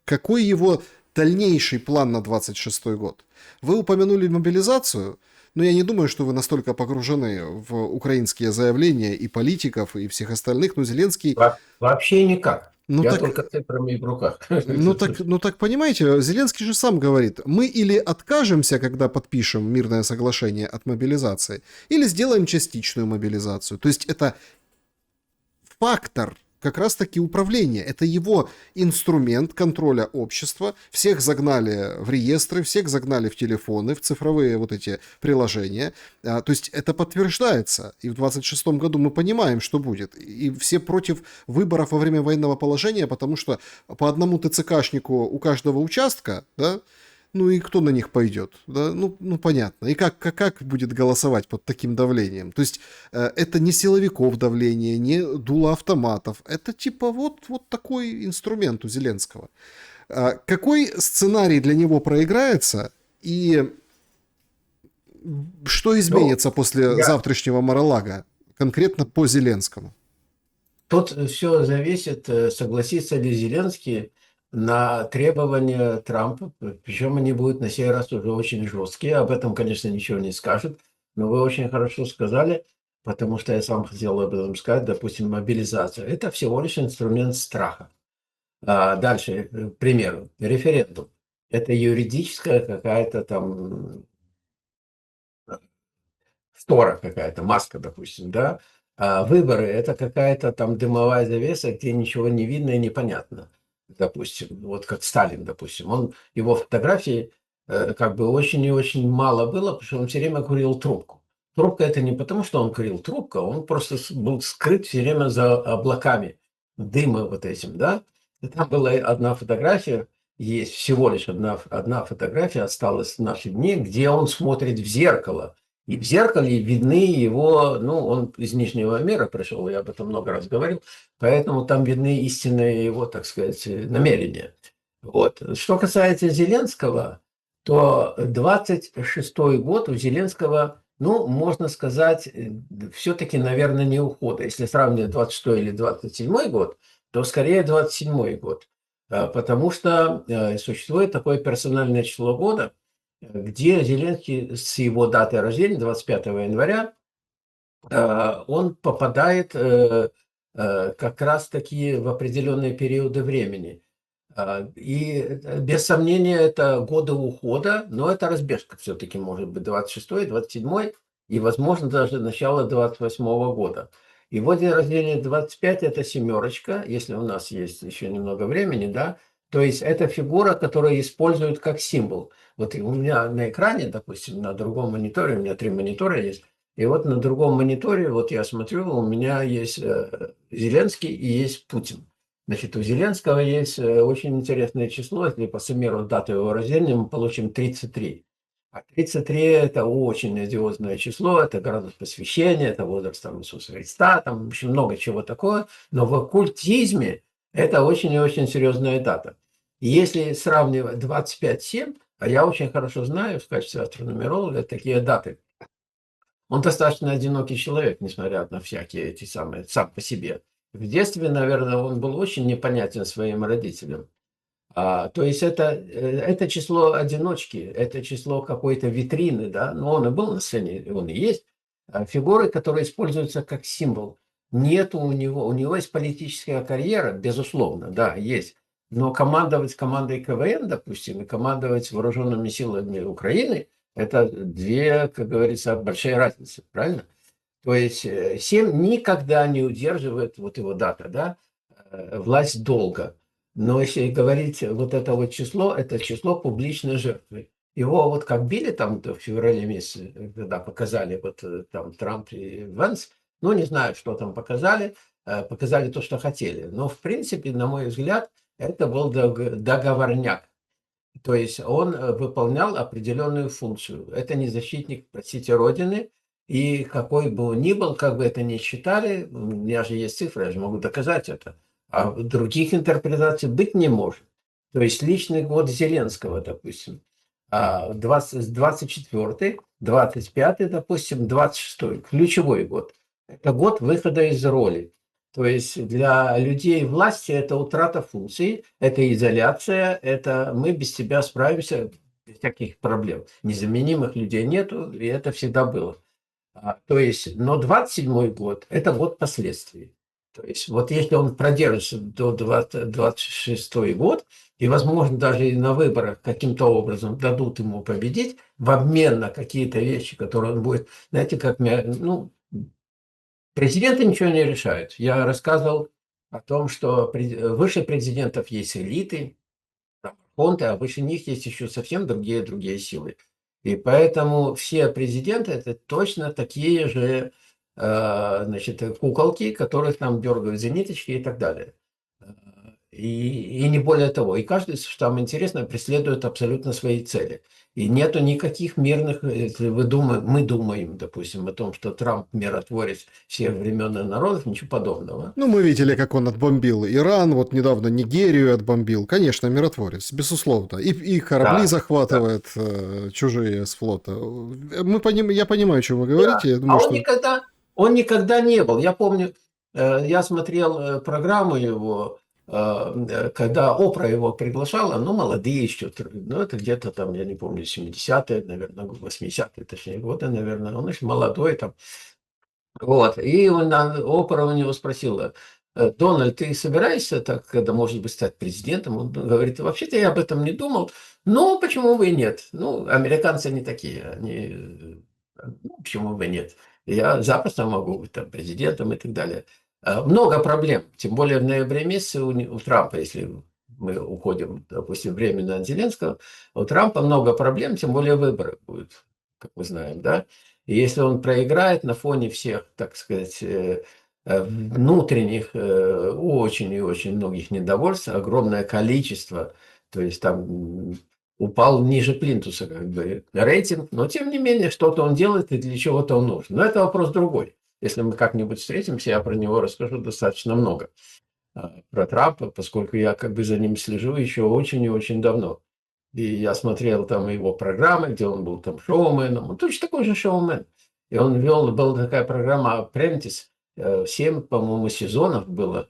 Какой его дальнейший план на 26-й год? Вы упомянули мобилизацию, но я не думаю, что вы настолько погружены в украинские заявления и политиков, и всех остальных, но Зеленский, Вообще никак. ну Я так, только цифрами в руках. ну так понимаете, Зеленский же сам говорит, мы или откажемся, когда подпишем мирное соглашение от мобилизации, или сделаем частичную мобилизацию. То есть это фактор как раз-таки управления. Это его инструмент контроля общества. Всех загнали в реестры, всех загнали в телефоны, в цифровые вот эти приложения. То есть это подтверждается. И в 26-м году мы понимаем, что будет. И все против выборов во время военного положения, потому что по одному ТЦКшнику у каждого участка, да, ну и кто на них пойдет? Да? Ну понятно. И как будет голосовать под таким давлением? То есть это не силовиков давление, не дуло автоматов. Это типа вот такой инструмент у Зеленского. Какой сценарий для него проиграется и что Ну, изменится после я завтрашнего Мар-а-Лаго конкретно по Зеленскому? Тут все зависит, согласится ли Зеленский на требования Трампа, причем они будут на сей раз уже очень жесткие. Об этом, конечно, ничего не скажет, но вы очень хорошо сказали, потому что я сам хотел об этом сказать, допустим, мобилизация. Это всего лишь инструмент страха. Дальше, к примеру, референдум. Это юридическая какая-то там штора какая-то, маска, допустим, да. Выборы – это какая-то там дымовая завеса, где ничего не видно и непонятно. Допустим, вот как Сталин, допустим. Его фотографии как бы очень и очень мало было, потому что он все время курил трубку. Трубка – это не потому, что он курил трубку, он просто был скрыт все время за облаками дыма вот этим, да. И там была одна фотография, есть всего лишь одна фотография осталась в наши дни, где он смотрит в зеркало, и в зеркале видны его, ну, он из Нижнего мира пришел, я об этом много раз говорил, поэтому там видны истинные его, так сказать, намерения. Вот. Что касается Зеленского, то 26-й год у Зеленского, ну, можно сказать, все-таки, наверное, не ухода. Если сравнивать 26-й или 27-й год, то скорее 27-й год. Потому что существует такое персональное число года, где Зеленский с его датой рождения, 25 января, он попадает как раз-таки в определенные периоды времени. И без сомнения это годы ухода, но это разбежка все-таки может быть 26-й, 27-й и, возможно, даже начало 28-го года. И вот день рождения 25 – это семерочка, если у нас есть еще немного времени, да, То есть это фигура, которую используют как символ. Вот у меня на экране, допустим, на другом мониторе, у меня 3 монитора есть, и вот на другом мониторе, вот я смотрю, у меня есть Зеленский и есть Путин. Значит, у Зеленского есть очень интересное число, если по суммиру дату его рождения, мы получим 33. А 33 – это очень одиозное число, это градус посвящения, это возраст там, Иисуса Христа, там очень много чего такого. Но в оккультизме это очень и очень серьезная дата. И если сравнивать 25-7, а я очень хорошо знаю в качестве астрономеролога такие даты, он достаточно одинокий человек, несмотря на всякие эти самые, сам по себе. В детстве, наверное, он был очень непонятен своим родителям. То есть это число одиночки, это число какой-то витрины, да, но он и был на сцене, он и есть. Фигуры, которые используются как символ. Нету у него есть политическая карьера, безусловно, да, есть. Но командовать командой КВН, допустим, и командовать вооруженными силами Украины, это две, как говорится, большие разницы, правильно? То есть 7 никогда не удерживает, вот его дата, да, власть долго. Но если говорить вот это вот число, это число публичной жертвы. Его вот как били там в феврале месяце, когда показали вот там Трамп и Венс, ну не знаю, что там показали, показали то, что хотели. Но в принципе, на мой взгляд, это был договорняк. То есть он выполнял определенную функцию. Это не защитник, простите, Родины. И какой бы он ни был, как бы это ни считали, у меня же есть цифры, я же могу доказать это. А других интерпретаций быть не может. То есть личный год Зеленского, допустим, 24-й, 25-й, допустим, 26-й, ключевой год. Это год выхода из роли. То есть для людей власти это утрата функций, это изоляция, это мы без тебя справимся без всяких проблем. Незаменимых людей нету, и это всегда было. То есть, но 27-й год – это год последствий. То есть, вот если он продержится до 26-й год, и, возможно, даже и на выборах каким-то образом дадут ему победить в обмен на какие-то вещи, которые он будет, знаете, как, ну, президенты ничего не решают. Я рассказывал о том, что выше президентов есть элиты, фонды, а выше них есть еще совсем другие силы. И поэтому все президенты – это точно такие же значит, куколки, которых там дергают за ниточки и так далее. И не более того. И каждый, что там интересно, преследует абсолютно свои цели. И нету никаких мирных, если мы думаем, допустим, о том, что Трамп миротворец всех времен и народов, ничего подобного. Ну, мы видели, как он отбомбил Иран, вот недавно Нигерию отбомбил. Конечно, миротворец, безусловно. И корабли Да, захватывает чужие с флота. Я понимаю, о чем вы говорите. Я думаю, а что... он никогда не был. Я помню, я смотрел программу его, когда Опра его приглашала, ну, молодые еще, ну, это где-то там, я не помню, 70-е, наверное, 80-е, точнее, годы, наверное, он еще молодой там. Вот, и Опра у него спросила: Дональд, ты собираешься так, когда, может быть, стать президентом? Он говорит: вообще-то я об этом не думал, но почему бы и нет? Ну, американцы не такие, они, ну, почему бы и нет? Я запросто могу быть там президентом и так далее. Много проблем, тем более в ноябре месяце у Трампа, если мы уходим, допустим, временно от Зеленского, у Трампа много проблем, тем более выборы будут, как мы знаем, да? И если он проиграет на фоне всех, так сказать, внутренних, очень и очень многих недовольств, огромное количество, то есть там упал ниже плинтуса как бы рейтинг, но тем не менее что-то он делает и для чего-то он нужен. Но это вопрос другой. Если мы как-нибудь встретимся, я про него расскажу достаточно много. Про Трампа, поскольку я как бы за ним слежу еще очень и очень давно. И я смотрел там его программы, где он был там шоуменом. Он точно такой же шоумен. И он была такая программа «Apprentice», 7, по-моему, сезонов было,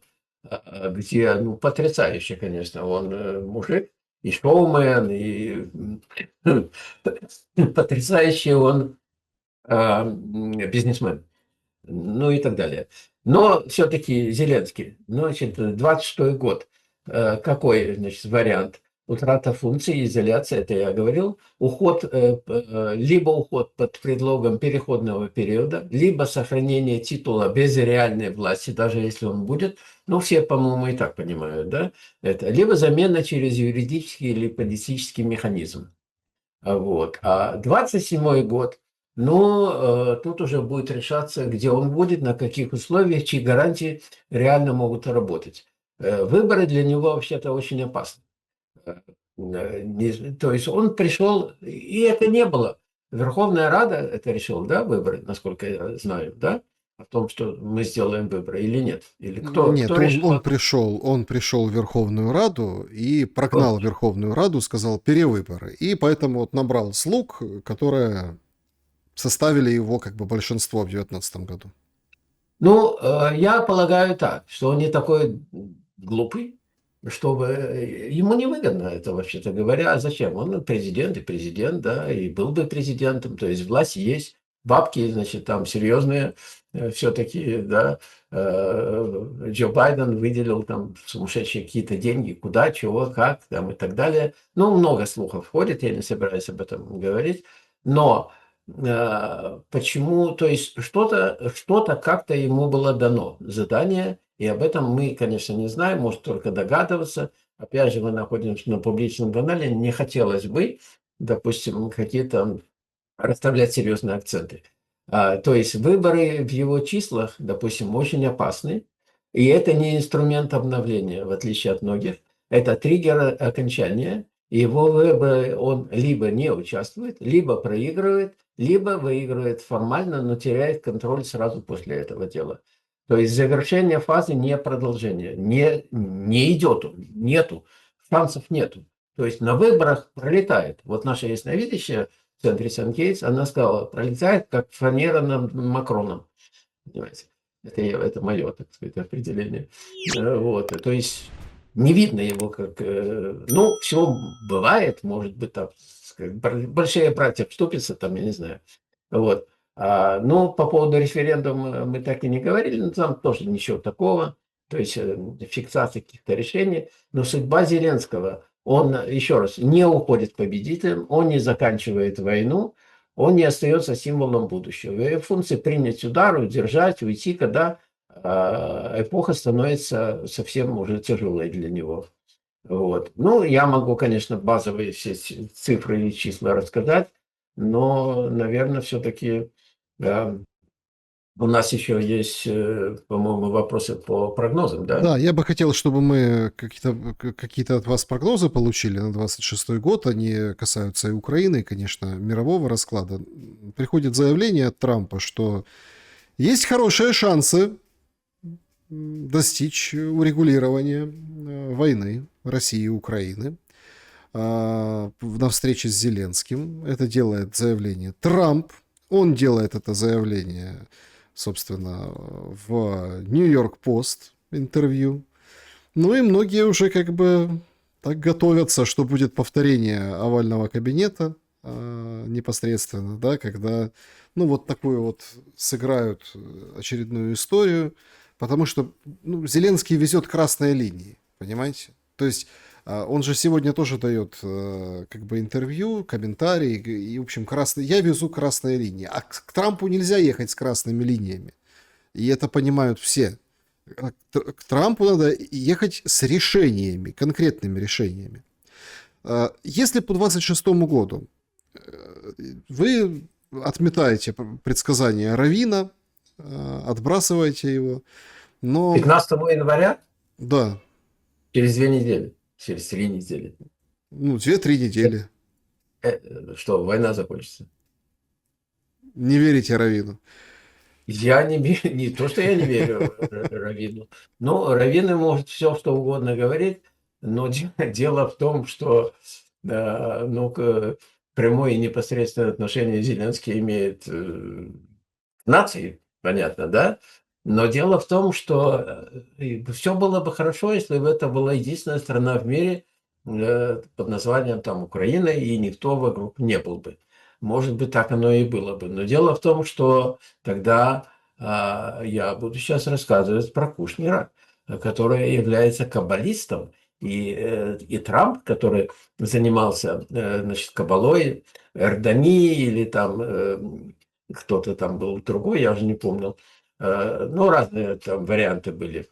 где, ну, потрясающе, конечно, он мужик, и шоумен, и потрясающий он бизнесмен, ну и так далее. Но все-таки Зеленский, значит, 26-й год, какой, значит, вариант? утрата функций, изоляция, это я говорил, либо уход под предлогом переходного периода, либо сохранение титула без реальной власти, даже если он будет, ну, все, по-моему, и так понимают, да, это, либо замена через юридический или политический механизм. Вот. А 27-й год, ну, тут уже будет решаться, где он будет, на каких условиях, чьи гарантии реально могут работать. Выборы для него вообще-то очень опасны. То есть он пришел, и это не было. Верховная Рада это решила, да, выборы, насколько я знаю, да, о том, что мы сделаем выборы или нет. Или Нет, кто решил о том? он пришел в Верховную Раду и прогнал Верховную Раду, сказал перевыборы. И поэтому вот набрал слуг, которые составили его как бы большинство в 2019 году. Ну, я полагаю так, что он не такой глупый, чтобы ему невыгодно это, вообще-то говоря. А зачем? Он президент и президент, да, и был бы президентом, то есть власть есть, бабки, значит, там серьезные все-таки, да. Джо Байден выделил там сумасшедшие какие-то деньги, куда, чего, как, там и так далее. Ну, много слухов ходит, я не собираюсь об этом говорить, но почему, то есть что-то как-то ему было дано, задание, и об этом мы, конечно, не знаем, может только догадываться. Опять же, мы находимся на публичном канале, не хотелось бы, допустим, какие-то расставлять серьезные акценты. То есть выборы в его числах, допустим, очень опасны, и это не инструмент обновления, в отличие от многих. Это триггер окончания. Его выборы он либо не участвует, либо проигрывает, либо выигрывает формально, но теряет контроль сразу после этого дела. То есть завершение фазы не продолжение, не идет, нету, шансов нету. То есть на выборах пролетает. Вот наша ясновидящая в центре Сан-Кейтс, она сказала, пролетает как фанера над Макроном. Понимаете? Это мое, так сказать, определение. Вот. То есть не видно его как... Ну, все бывает, может быть, там большие братья вступятся, там, я не знаю. Вот. Но по поводу референдума мы так и не говорили, но там тоже ничего такого. То есть фиксация каких-то решений. Но судьба Зеленского, он, еще раз, не уходит победителем, он не заканчивает войну, он не остается символом будущего. Его функция принять удар, удержать, уйти, когда эпоха становится совсем уже тяжелой для него. Вот. Ну, я могу, конечно, базовые все цифры и числа рассказать, но, наверное, все-таки у нас еще есть, по-моему, вопросы по прогнозам, да? Да, я бы хотел, чтобы мы какие-то от вас прогнозы получили на 26-й год. Они касаются и Украины, и, конечно, мирового расклада. Приходит заявление от Трампа, что есть хорошие шансы достичь урегулирования войны России и Украины на встрече с Зеленским. Это делает заявление Трамп. Он делает это заявление, собственно, в Нью-Йорк Пост интервью. Ну и многие уже как бы так готовятся, что будет повторение овального кабинета непосредственно, да, когда, ну, вот такую вот сыграют очередную историю, потому что, ну, Зеленский везет красные линии, понимаете? То есть он же сегодня тоже дает как бы интервью, комментарии, и, в общем, я везу красные линии. А к Трампу нельзя ехать с красными линиями. И это понимают все. К Трампу надо ехать с решениями, конкретными решениями. Если по 26 году вы отметаете предсказание Равина, отбрасываете его, но... 15 января? Да. Через 2 недели. Через 3 недели. Ну, 2-3 недели. Что, война закончится? Не верите Равину? Я не то, что я не верю Равину. Ну, Равины может все, что угодно говорить, но дело в том, что ну, прямое и непосредственное отношение Зеленский имеет к нации, понятно, да? Но дело в том, что все было бы хорошо, если бы это была единственная страна в мире под названием там Украина, и никто вокруг не был бы. Может быть, так оно и было бы. Но дело в том, что тогда я буду сейчас рассказывать про Кушнера, который является каббалистом и Трамп, который занимался, значит, кабалой, Эрдони или там кто-то там был другой, я уже не помнил. Ну, разные там варианты были.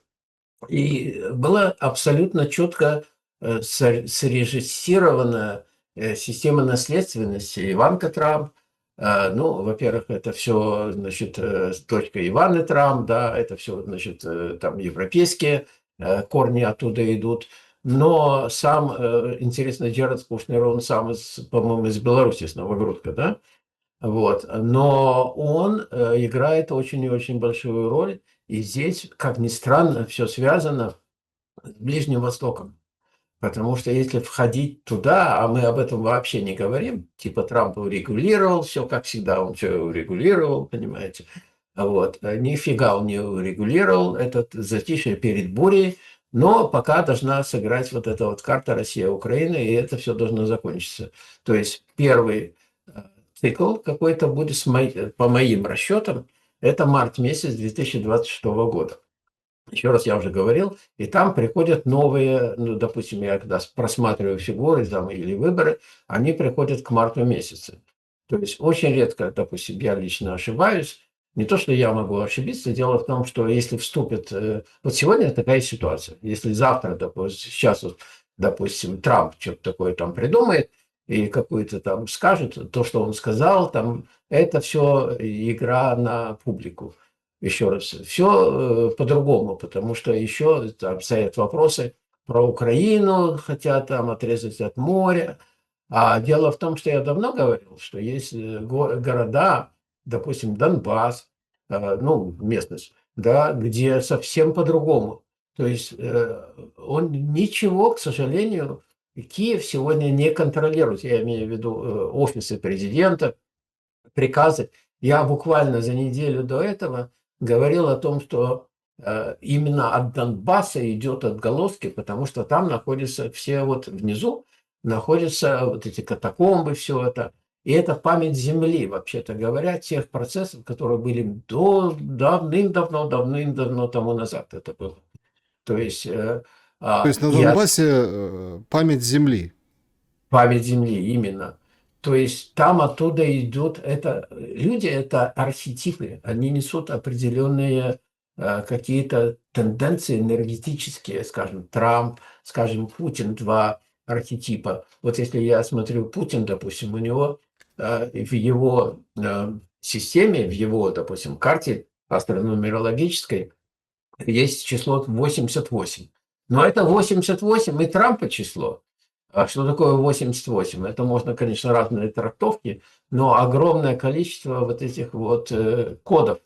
И была абсолютно четко срежиссирована система наследственности. Иванка Трамп, ну, во-первых, это все, значит, дочка Иваны Трамп, да, это все, значит, там европейские корни оттуда идут. Но сам, интересно, Джеред Кушнер, он сам, по-моему, из Беларуси, с Новогрудка, да? Вот. Но он играет очень и очень большую роль. И здесь, как ни странно, все связано с Ближним Востоком. Потому что если входить туда, а мы об этом вообще не говорим, типа Трамп урегулировал все, как всегда, он все урегулировал, понимаете. Вот. Нифига он не урегулировал, этот затишье перед бурей, но пока должна сыграть вот эта вот карта Россия-Украина, и это все должно закончиться. То есть первый цикл какой-то будет, по моим расчетам, это март месяц 2026 года. Еще раз я уже говорил, и там приходят новые, ну, допустим, я когда просматриваю фигуры там, или выборы, они приходят к марту месяцу. То есть очень редко, допустим, я лично ошибаюсь. Не то, что я могу ошибиться, дело в том, что если вступит... Вот сегодня такая ситуация. Если завтра, допустим, сейчас, вот, допустим, Трамп что-то такое там придумает и какую-то там скажет, то, что он сказал, там, это все игра на публику. Еще раз, все по-другому, потому что еще там стоят вопросы про Украину, хотят там отрезать от моря. А дело в том, что я давно говорил, что есть города, допустим, Донбасс, ну, местность, да, где совсем по-другому. То есть он ничего, к сожалению, Киев сегодня не контролирует. Я имею в виду офисы президента, приказы. Я буквально за неделю до этого говорил о том, что именно от Донбасса идет отголоски, потому что там находятся все вот внизу, находятся вот эти катакомбы, все это. И это память земли, вообще-то говоря, тех процессов, которые были давным-давно, давным-давно тому назад это было. То есть То есть на я Донбассе память земли. память земли, именно. То есть там оттуда идут, это, люди это архетипы, они несут определенные какие-то тенденции энергетические, скажем, Трамп, скажем, Путин, два архетипа. Вот если я смотрю Путин, допустим, у него в его системе, в его, допустим, карте астрономерологической есть число 88. Но это 88 и Трампа число. А что такое 88? Это можно, конечно, разные трактовки, но огромное количество вот этих вот кодов.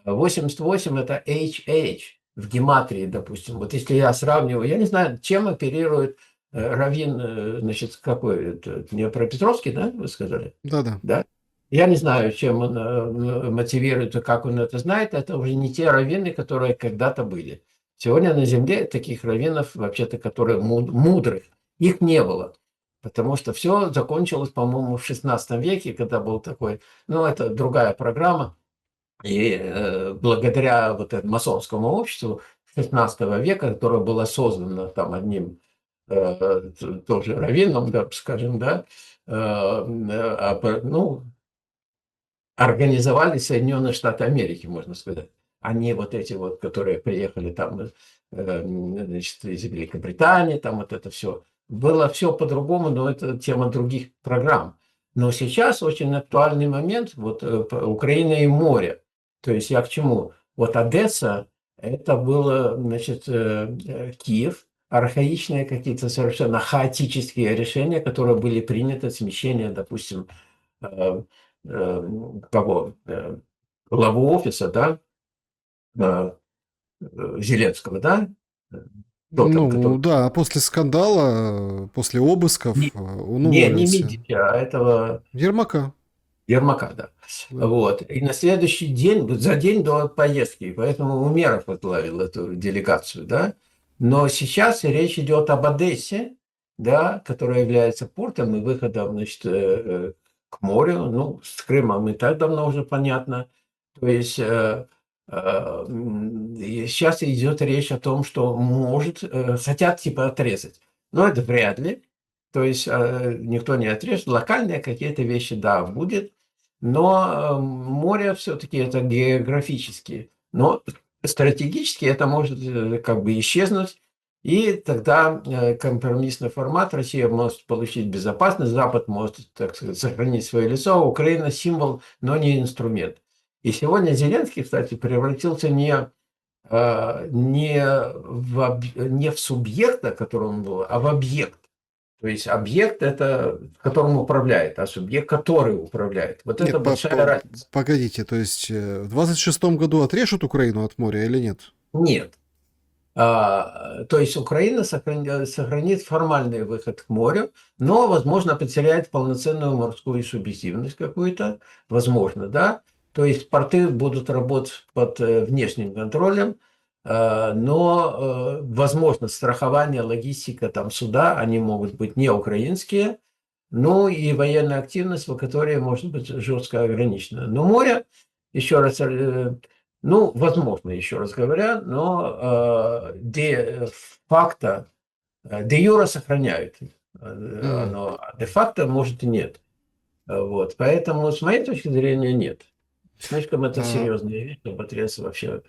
88 – это HH в гематрии, допустим. Вот если я сравниваю, я не знаю, чем оперирует Раввин, значит, какой это, Днепропетровский, да, вы сказали? Да-да. Да? Я не знаю, чем он мотивирует и как он это знает. Это уже не те раввины, которые когда-то были. Сегодня на Земле таких раввинов, вообще-то, которые мудрых, их не было. Потому что все закончилось, по-моему, в XVI веке, когда был такой, ну, это другая программа. И благодаря вот этому масонскому обществу XVI века, которое было создано там одним тоже раввином, да, скажем, да, ну, организовали Соединенные Штаты Америки, можно сказать. Они вот эти вот, которые приехали там, значит, из Великобритании, там вот это все. Было все по-другому, но это тема других программ. Но сейчас очень актуальный момент, вот Украина и море. То есть я к чему? Вот Одесса, это было, значит, Киев, архаичные какие-то совершенно хаотические решения, которые были приняты, смещение, допустим, э, кого? Главу офиса, да, э, Зеленского, да? Кто там, Ну который... да, после скандала, после обысков Не, он не уволился. Митича, а этого Ермака. Ермака, да. Да. Вот. И на следующий день, вот за день до поездки, поэтому Умеров возглавил эту делегацию, да. Но сейчас речь идет об Одессе, да, которая является портом и выходом, значит, к морю. Ну, с Крымом и так давно уже понятно. То есть И сейчас идет речь о том, что хотят типа отрезать. Но это вряд ли. То есть никто не отрежет. Локальные какие-то вещи, да, будет. Но море все-таки это географически. Но стратегически это может как бы исчезнуть. И тогда компромиссный формат. Россия может получить безопасность, Запад может, так сказать, сохранить свое лицо, Украина символ, но не инструмент. И сегодня Зеленский, кстати, превратился не в субъекта, которым он был, а в объект. То есть объект – это которым управляет, а субъект, который управляет. Вот это Нет, большая разница. погодите, то есть в 26-м году отрежут Украину от моря или нет? Нет. То есть Украина сохранит формальный выход к морю, но, возможно, потеряет полноценную морскую субъективность какую-то, возможно, да. То есть порты будут работать под внешним контролем, но, возможно, страхование, логистика, там суда, они могут быть не украинские, ну и военная активность, в которой может быть жестко ограничена. Но море, еще раз, ну, возможно, еще раз говоря, но де-факто, де-юра сохраняют М, оно, а де-факто, может, и нет. Вот. Поэтому, с моей точки зрения, нет. Слишком это а, серьезная вещь, чтобы отрезать вообще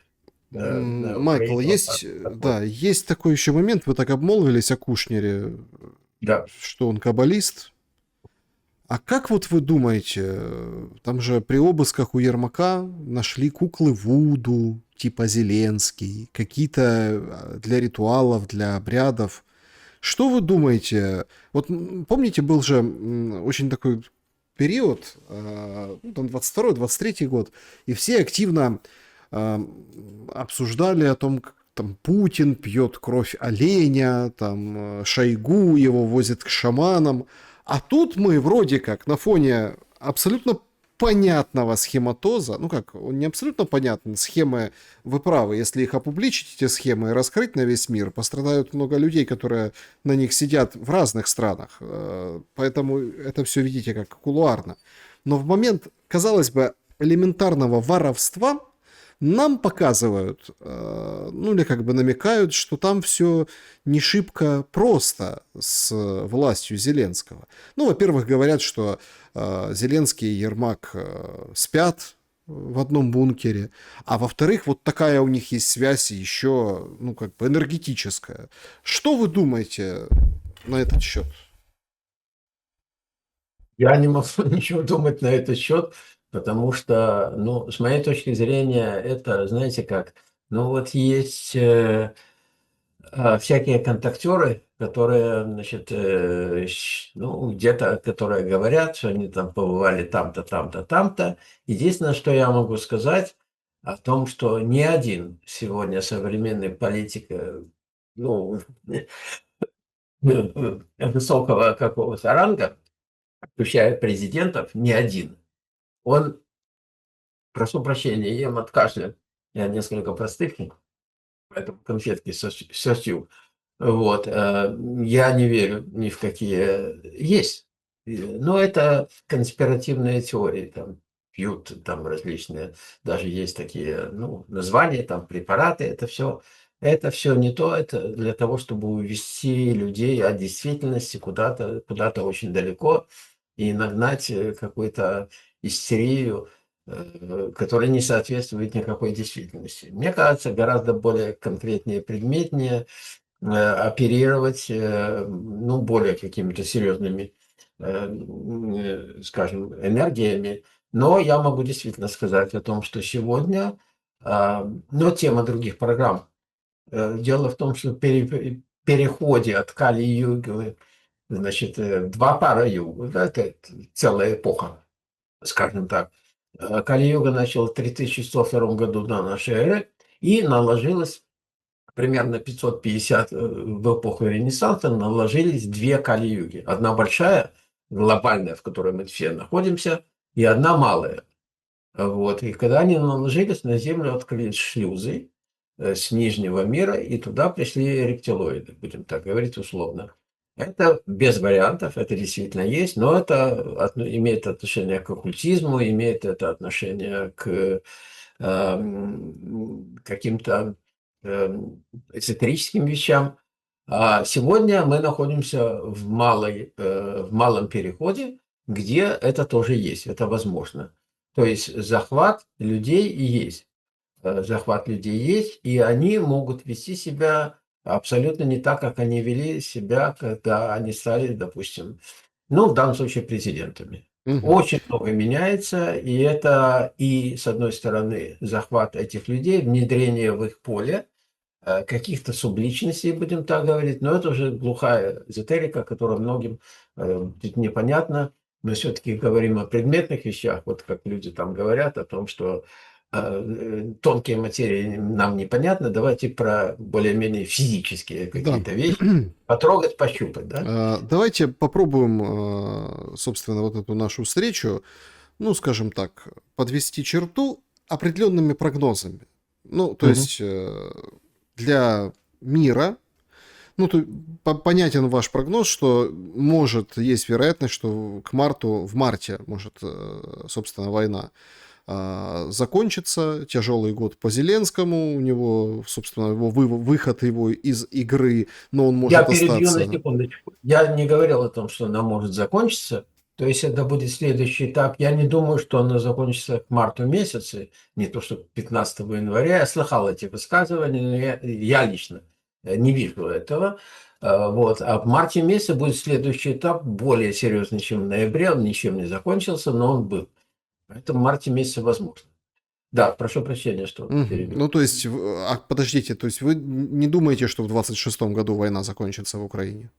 Майкл, Украину есть, от да, моря. есть такой еще момент, вы так обмолвились о Кушнере, Да. что он каббалист. А как вот вы думаете, там же при обысках у Ермака нашли куклы Вуду, типа Зеленский, какие-то для ритуалов, для обрядов. Что вы думаете? Вот помните, был же очень такой период, ну, там 22-23 год, и все активно э, обсуждали о том, как там Путин пьет кровь оленя, там Шойгу его возят к шаманам. А тут мы вроде как на фоне абсолютно понятного схематоза, ну как, он не абсолютно понятен, схемы, вы правы, если их опубличить, эти схемы, и раскрыть на весь мир, пострадают много людей, которые на них сидят в разных странах, поэтому это все видите как кулуарно. Но в момент, казалось бы, элементарного воровства нам показывают, ну или как бы намекают, что там все не шибко просто с властью Зеленского. Ну, во-первых, говорят, что Зеленский и Ермак спят в одном бункере, а во-вторых, вот такая у них есть связь еще, ну, как бы энергетическая. Что вы думаете на этот счет? Я не могу ничего думать на этот счет, потому что, ну, с моей точки зрения, это, знаете как, ну вот есть всякие контактеры, которые, значит, ну, где-то, которые говорят, что они там побывали там-то, там-то, там-то. Единственное, что я могу сказать о том, что ни один сегодня современный политик, ну, высокого какого-то ранга, включая президентов, ни один. Он, прошу прощения, ем от кашля, я несколько простых, поэтому конфетки сосю. Вот, я не верю ни в какие есть. Но это конспиративные теории, там пьют там различные, даже есть такие, ну, названия, там препараты, это все не то, это для того, чтобы увести людей от действительности куда-то очень далеко и нагнать какую-то истерию, которая не соответствует никакой действительности. Мне кажется, гораздо более конкретнее, предметнее оперировать, ну, более какими-то серьезными, скажем, энергиями. Но я могу действительно сказать о том, что сегодня, но тема других программ. Дело в том, что переходе от Кали-Юга, значит, два пара юга, да, это целая эпоха, скажем так. Кали-Юга начал в 3102 году до нашей эры и наложилось примерно 550 в эпоху Ренессанса наложились две Кали-юги. Одна большая, глобальная, в которой мы все находимся, и одна малая. Вот. И когда они наложились, на Землю открылись шлюзы с Нижнего мира, и туда пришли рептилоиды, будем так говорить условно. Это без вариантов, это действительно есть, но это имеет отношение к оккультизму, имеет это отношение к каким-то эзотерическим вещам. А сегодня мы находимся в малом переходе, где это тоже есть, это возможно. То есть захват людей есть. Захват людей есть, и они могут вести себя абсолютно не так, как они вели себя, когда они стали, допустим, ну, в данном случае президентами. Мгм. Очень много меняется, и это и, с одной стороны, захват этих людей, внедрение в их поле, каких-то субличностей, будем так говорить, но это уже глухая эзотерика, которая многим будет непонятна. Мы все-таки говорим о предметных вещах, вот как люди там говорят о том, что тонкие материи нам непонятны, давайте про более-менее физические Да. какие-то вещи потрогать, пощупать, да? Давайте попробуем, собственно, вот эту нашу встречу, ну, скажем так, подвести черту определенными прогнозами. Ну, то Мгм. есть для мира, ну, понятен ваш прогноз, что может, есть вероятность, что к марту, в марте может, собственно, война закончится. Тяжелый год по Зеленскому, у него, собственно, его выход его из игры, но он Я может перебью на остаться. секундочку. Я не говорил о том, что она может закончиться. То есть это будет следующий этап. Я не думаю, что она закончится к марту месяце, не то что 15 января. Я слыхал эти высказывания, но я лично не вижу этого. Вот. А в марте месяце будет следующий этап, более серьезный, чем в ноябре. Он ничем не закончился, но он был. Поэтому в марте месяце возможно. Да, прошу прощения, что Мгм. перебил. Ну, то есть, подождите, то есть вы не думаете, что в 26-м году война закончится в Украине?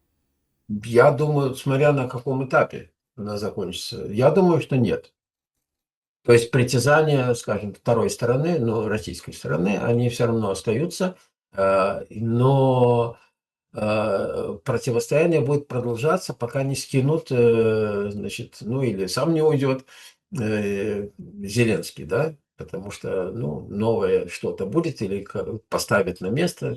Я думаю, смотря на каком этапе она закончится, я думаю, что нет. То есть притязания, скажем, второй стороны, ну, российской стороны, они все равно остаются, но противостояние будет продолжаться, пока не скинут, значит, ну, или сам не уйдет Зеленский, да, потому что, ну, новое что-то будет или поставят на место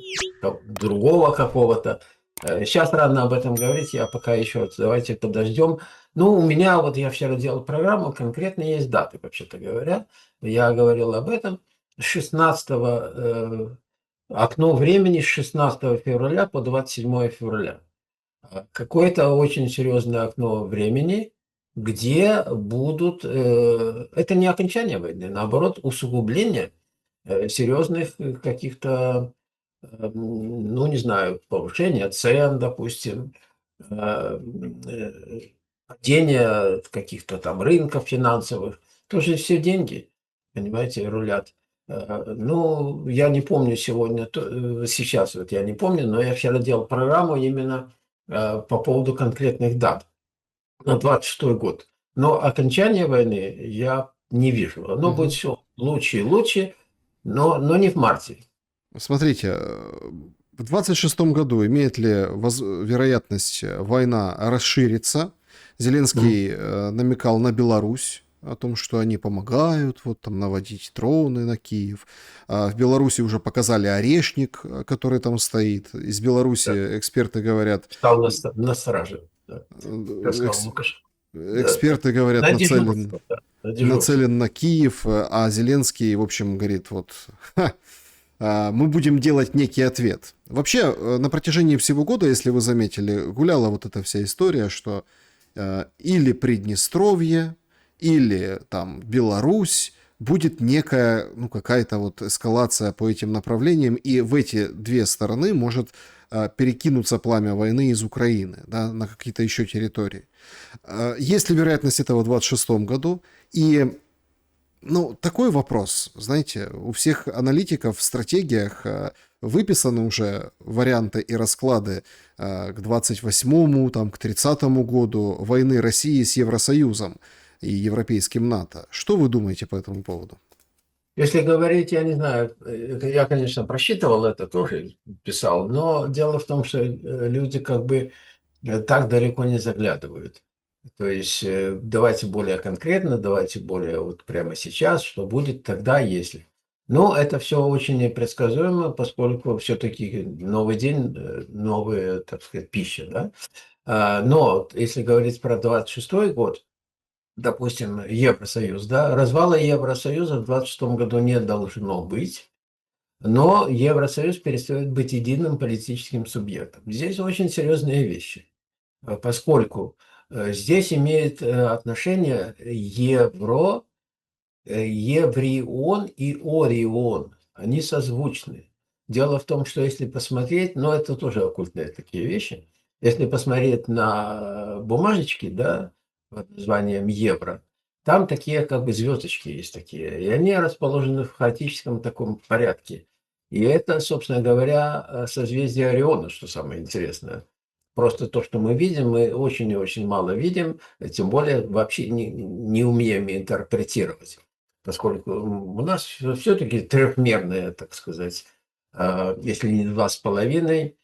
другого какого-то. Сейчас рано об этом говорить, я пока еще, давайте подождем. Ну, у меня, вот я вчера делал программу, конкретно есть даты, вообще-то говоря. Я говорил об этом. 16 окно времени с 16 февраля по 27 февраля. Какое-то очень серьезное окно времени, где будут, это не окончание войны, наоборот, усугубление серьезных каких-то, ну, не знаю, повышения цен, допустим, э, э, падение каких-то там рынков финансовых. Тоже все деньги, понимаете, рулят. Ну, я не помню сегодня, сейчас вот я не помню, но я вчера делал программу именно по поводу конкретных дат на 26 год. Но окончания войны я не вижу. Оно будет Мгм. все лучше и лучше, но не в марте. Смотрите, в 26-м году имеет ли вероятность война расшириться? Мгм. Зеленский намекал на Беларусь, о том, что они помогают вот там наводить дроны на Киев. В Беларуси уже показали орешник, который там стоит. Из Да. Беларуси эксперты говорят, Стал на страже, да, как сказал экс- Лукашенко. Да, да. эксперты говорят, На дежурство, да, на дежурство. нацелен на Киев, а Зеленский, в общем, говорит, вот, мы будем делать некий ответ. Вообще, на протяжении всего года, если вы заметили, гуляла вот эта вся история, что или Приднестровье, или там Беларусь, будет некая, ну, какая-то вот эскалация по этим направлениям, и в эти две стороны может перекинуться пламя войны из Украины, да, на какие-то еще территории. Есть ли вероятность этого в 26-м году? И ну, такой вопрос. Знаете, у всех аналитиков в стратегиях выписаны уже варианты и расклады к 28-му, там, к 30-му году войны России с Евросоюзом и европейским НАТО. Что вы думаете по этому поводу? Если говорить, я не знаю, я, конечно, просчитывал это, тоже писал, но дело в том, что люди как бы так далеко не заглядывают. То есть давайте более конкретно, давайте более вот прямо сейчас, что будет тогда, если. Но это все очень непредсказуемо, поскольку все-таки новый день, новая, так сказать, пища, да. Но если говорить про 26 год, допустим, Евросоюз, да, развала Евросоюза в 26 году не должно быть, но Евросоюз перестает быть единым политическим субъектом. Здесь очень серьезные вещи, поскольку здесь имеет отношение Еврион и Орион. Они созвучны. Дело в том, что если посмотреть, но это тоже оккультные такие вещи, если посмотреть на бумажечки, да, под названием евро, там такие как бы звездочки есть такие, и они расположены в хаотическом таком порядке. И это, собственно говоря, созвездие Ориона, что самое интересное. Просто то, что мы видим, мы очень и очень мало видим, тем более вообще не умеем интерпретировать, поскольку у нас все-таки трехмерное, так сказать, если не 2,5,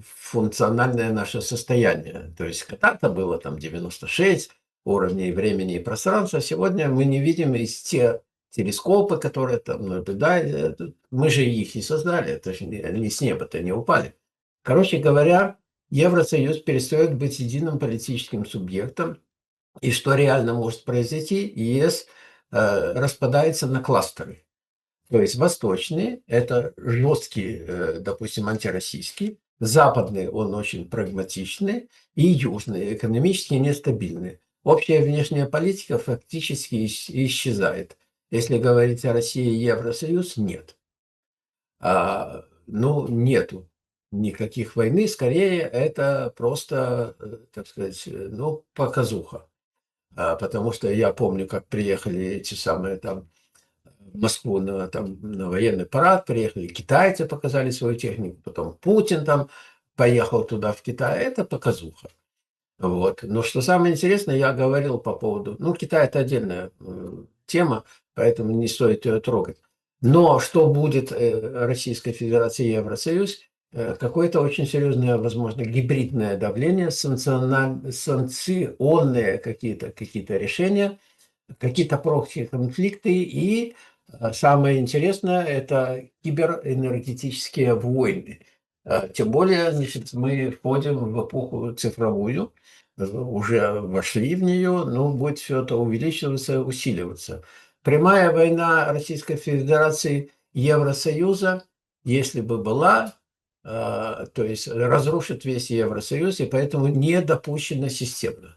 функциональное наше состояние. То есть когда-то было там 96 уровней времени и пространства, сегодня мы не видим из те телескопы, которые там наблюдали, мы же их и создали, это же они с неба-то не упали. Короче говоря, Евросоюз перестает быть единым политическим субъектом, и что реально может произойти, ЕС распадается на кластеры. То есть восточный – это жесткий, допустим, антироссийский, западный – он очень прагматичный, и южный – экономически нестабильный. Общая внешняя политика фактически исчезает. Если говорить о России и Евросоюз, нет. Ну, нету никаких войны, скорее это просто, так сказать, ну, показуха. Потому что я помню, как приехали эти самые там в Москву на военный парад, приехали китайцы, показали свою технику, потом Путин там поехал туда, в Китай, это показуха. Вот. Но что самое интересное, я говорил по поводу, ну, Китай – это отдельная тема, поэтому не стоит ее трогать. Но что будет Российская Федерация и Евросоюз, какое-то очень серьезное, возможно, гибридное давление, санкционные какие-то решения, какие-то прокси-конфликты и самое интересное – это киберэнергетические войны. Тем более, значит, мы входим в эпоху цифровую, уже вошли в нее, но будет все это увеличиваться, усиливаться. Прямая война Российской Федерации и Евросоюза, если бы была, то есть разрушит весь Евросоюз, и поэтому не допущено системно.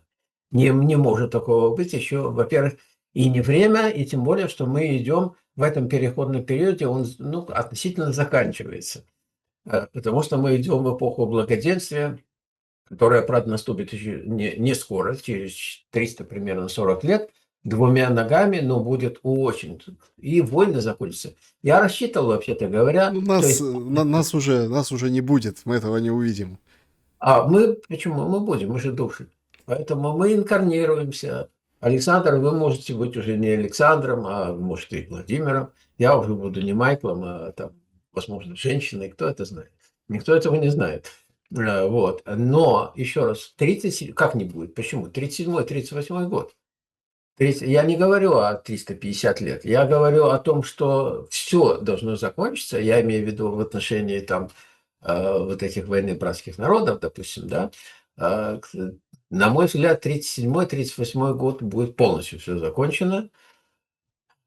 Не может такого быть еще, во-первых, и не время, и тем более, что мы идем в этом переходном периоде, он относительно заканчивается. Потому что мы идем в эпоху благоденствия, которая, правда, наступит еще не скоро, через 300 примерно 40 лет, двумя ногами, но будет очень. И войны закончатся. Я рассчитывал, вообще-то говоря, Ну, то нас, есть, нас уже не будет, мы этого не увидим. почему мы будем, мы же души. Поэтому мы инкарнируемся. Александр, вы можете быть уже не Александром, а может и Владимиром. Я уже буду не Майклом, а там, возможно, женщиной. Кто это знает? Никто этого не знает. Вот. Но, еще раз, 30, как не будет? Почему? 37-й, 38-й год. Я не говорю о 350 лет. Я говорю о том, что все должно закончиться. Я имею в виду в отношении там вот этих войны братских народов, допустим, да. На мой взгляд, 37-38 год будет полностью все закончено.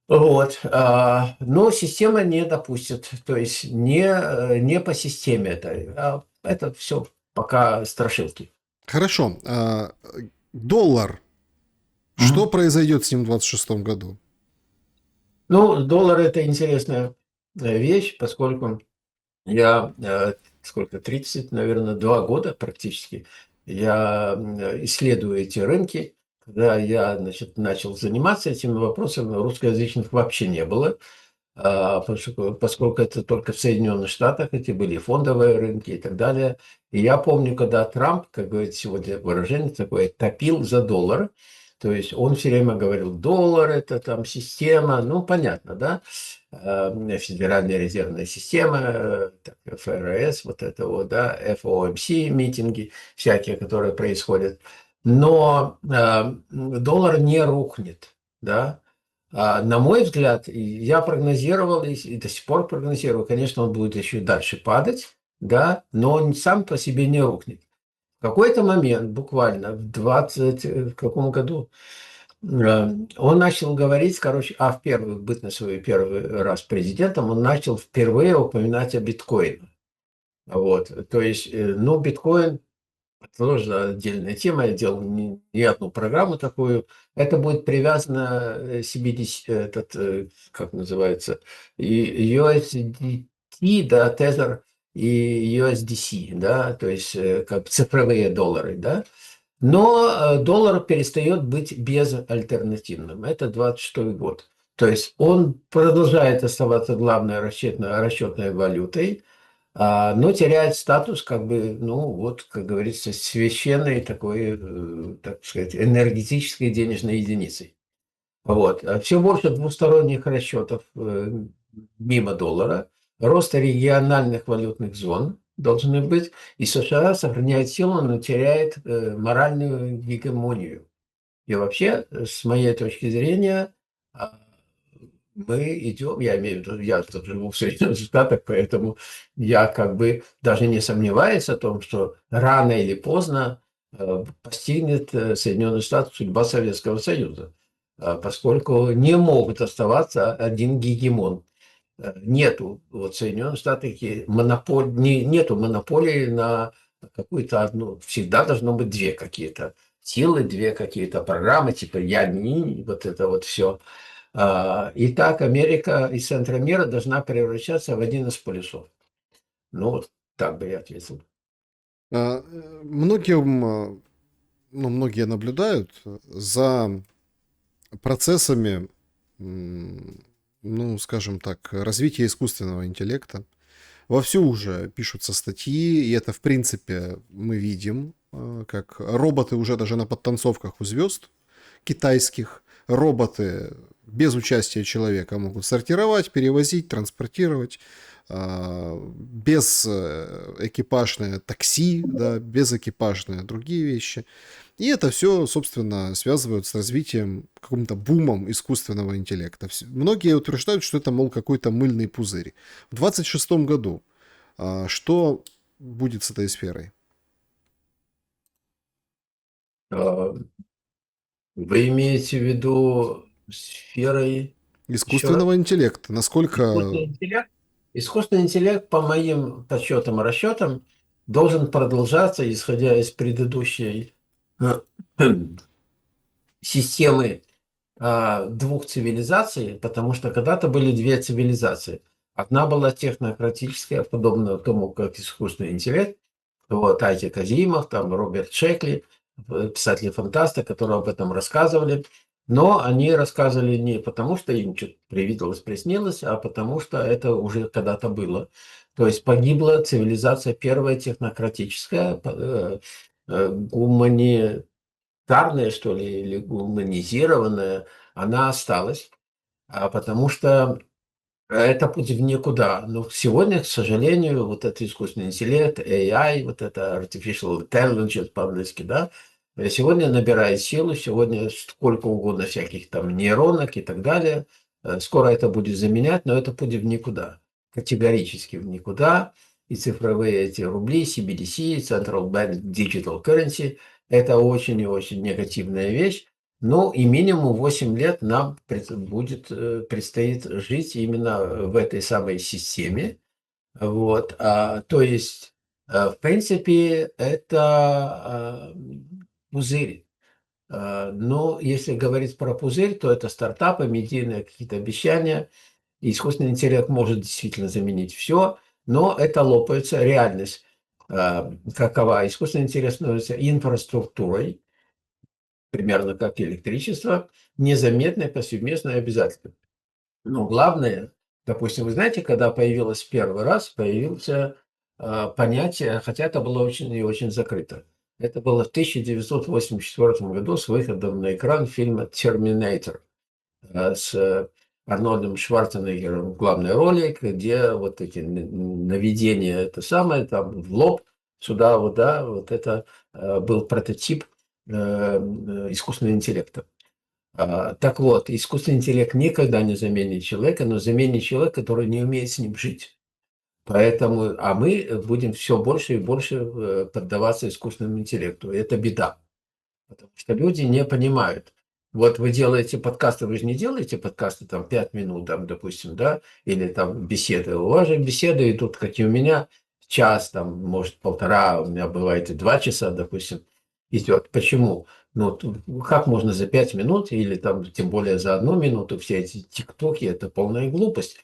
Вот. Но система не допустит. То есть не по системе это. Это все пока страшилки. Хорошо. Доллар. Что произойдет с ним в 26 году? Ну, доллар – это интересная вещь, поскольку я, сколько, 30, наверное, 2 года практически, я исследую эти рынки. Когда я, значит, начал заниматься этими вопросами, русскоязычных вообще не было, поскольку это только в Соединенных Штатах, эти были фондовые рынки и так далее. И я помню, когда Трамп, как говорит сегодня выражение такое, топил за доллар, то есть он все время говорил, доллар – это там система, ну, понятно, да, Федеральная резервная система, ФРС, вот это вот, да, FOMC митинги всякие, которые происходят. Но доллар не рухнет, да. На мой взгляд, я прогнозировал и до сих пор прогнозирую, конечно, он будет еще и дальше падать, да, но он сам по себе не рухнет. В какой-то момент, буквально в 20, в каком году, он начал говорить, короче, в первый, быть на свой первый раз президентом, он начал впервые упоминать о биткоине. Вот, то есть, ну, биткоин тоже отдельная тема, я делал не одну программу такую. Это будет привязано CBDC, как называется, и USDT, да, Tether и USDC, да, то есть как цифровые доллары, да. Но доллар перестает быть безальтернативным. Это 26 год. То есть он продолжает оставаться главной расчетной валютой, но теряет статус, как бы, ну, вот, как говорится, священной такой, так сказать, энергетической денежной единицей. Вот. Все больше двусторонних расчетов мимо доллара, рост региональных валютных зон должны быть, и США сохраняет силу, но теряет моральную гегемонию. И вообще, с моей точки зрения, а, мы идем, я имею в виду, я тут живу в Соединенных Штатах, поэтому я как бы даже не сомневаюсь о том, что рано или поздно постигнет Соединенные Штаты судьба Советского Союза, поскольку не могут оставаться один гегемон. Нету вот в Соединенных Штатах нету монополии на какую-то одну, всегда должно быть две какие-то силы, две какие-то программы, типа ЯНИ, вот это вот все. И так Америка из центра мира должна превращаться в один из полюсов. Ну, вот так бы я ответил. Многим, ну, многие наблюдают за процессами, ну, скажем так, развития искусственного интеллекта. Вовсю уже пишутся статьи, и это, в принципе, мы видим, как роботы уже даже на подтанцовках у звезд китайских, роботы без участия человека могут сортировать, перевозить, транспортировать, безэкипажное такси, да, безэкипажные другие вещи. И это все, собственно, связывают с развитием, каким-то бумом искусственного интеллекта. Многие утверждают, что это, мол, какой-то мыльный пузырь. В 26-м году что будет с этой сферой? А, Вы имеете в виду сферой еще раз? Искусственного интеллекта. Насколько... Искусственный интеллект? Искусственный интеллект, по моим подсчетам и расчетам, должен продолжаться, исходя из предыдущей э, системы двух цивилизаций, потому что когда-то были две цивилизации. Одна была технократическая, подобная тому, как искусственный интеллект. Вот Айзек Азимов, там Роберт Шекли, писатели-фантасты, которые об этом рассказывали. Но они рассказывали не потому, что им что-то привиделось, приснилось, а потому что это уже когда-то было. То есть погибла цивилизация первая технократическая, гуманитарная, что ли, или гуманизированная, она осталась, потому что это путь в никуда. Но сегодня, к сожалению, вот этот искусственный интеллект, AI, вот это artificial intelligence по-английски, да, сегодня набирает силу, сегодня сколько угодно всяких там нейронок и так далее. Скоро это будет заменять, но это путь в никуда, категорически в никуда. И цифровые эти рубли, CBDC, Central Bank Digital Currency, это очень и очень негативная вещь. Ну, и минимум 8 лет нам предстоит жить именно в этой самой системе. Вот. То есть, в принципе, это пузырь. Но если говорить про пузырь, то это стартапы, медийные какие-то обещания. И искусственный интеллект может действительно заменить все, но это лопается. Реальность какова? Искусственный интеллект становится инфраструктурой, примерно как электричество, незаметное, повсеместное, обязательно. Но главное, допустим, вы знаете, когда появилось первый раз, появился понятие, хотя это было очень и очень закрыто. Это было в 1984 году с выходом на экран фильма «Терминатор» с Арнольдом Шварценеггером в главной роли, где вот эти наведения, это самое, там в лоб, сюда, вот, да, вот это был прототип искусственного интеллекта. Так вот, искусственный интеллект никогда не заменит человека, но заменит человека, который не умеет с ним жить. Поэтому, а мы будем все больше и больше поддаваться искусственному интеллекту. И это беда, потому что люди не понимают. Вот вы делаете подкасты, вы же не делаете подкасты там 5 минут, там, допустим, да, или там беседы. У вас же беседы идут, как и у меня, час, там, может, полтора, у меня бывает и 2 часа, допустим, идет. Почему? Ну, как можно за 5 минут или там тем более за 1 минуту все эти тиктоки, это полная глупость.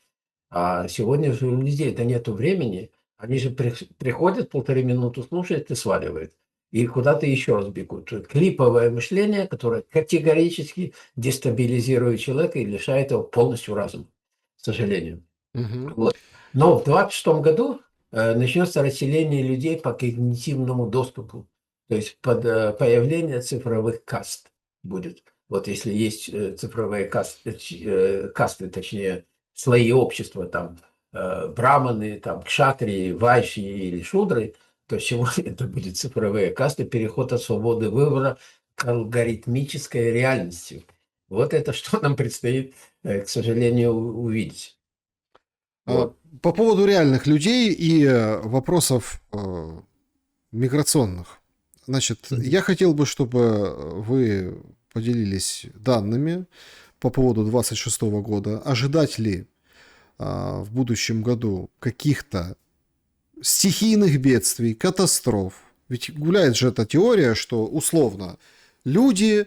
А сегодня же у людей-то нету времени. Они же приходят, 1,5 минуты слушают и сваливают. И куда-то еще раз бегут. Клиповое мышление, которое категорически дестабилизирует человека и лишает его полностью разума, к сожалению. Мгм. Вот. Но в 26 году начнется расселение людей по когнитивному доступу. То есть появление цифровых каст будет. Вот если есть цифровые касты, точнее, слои общества, там, браманы, там, кшатрии, вайши или шудры, то сегодня это будет цифровые касты, переход от свободы выбора к алгоритмической реальности. Вот это что нам предстоит, к сожалению, увидеть. А, Вот. По поводу реальных людей и вопросов миграционных. Значит, Мгм. я хотел бы, чтобы вы поделились данными по поводу 26 года. Ожидать ли в будущем году каких-то стихийных бедствий, катастроф? Ведь гуляет же эта теория, что условно люди,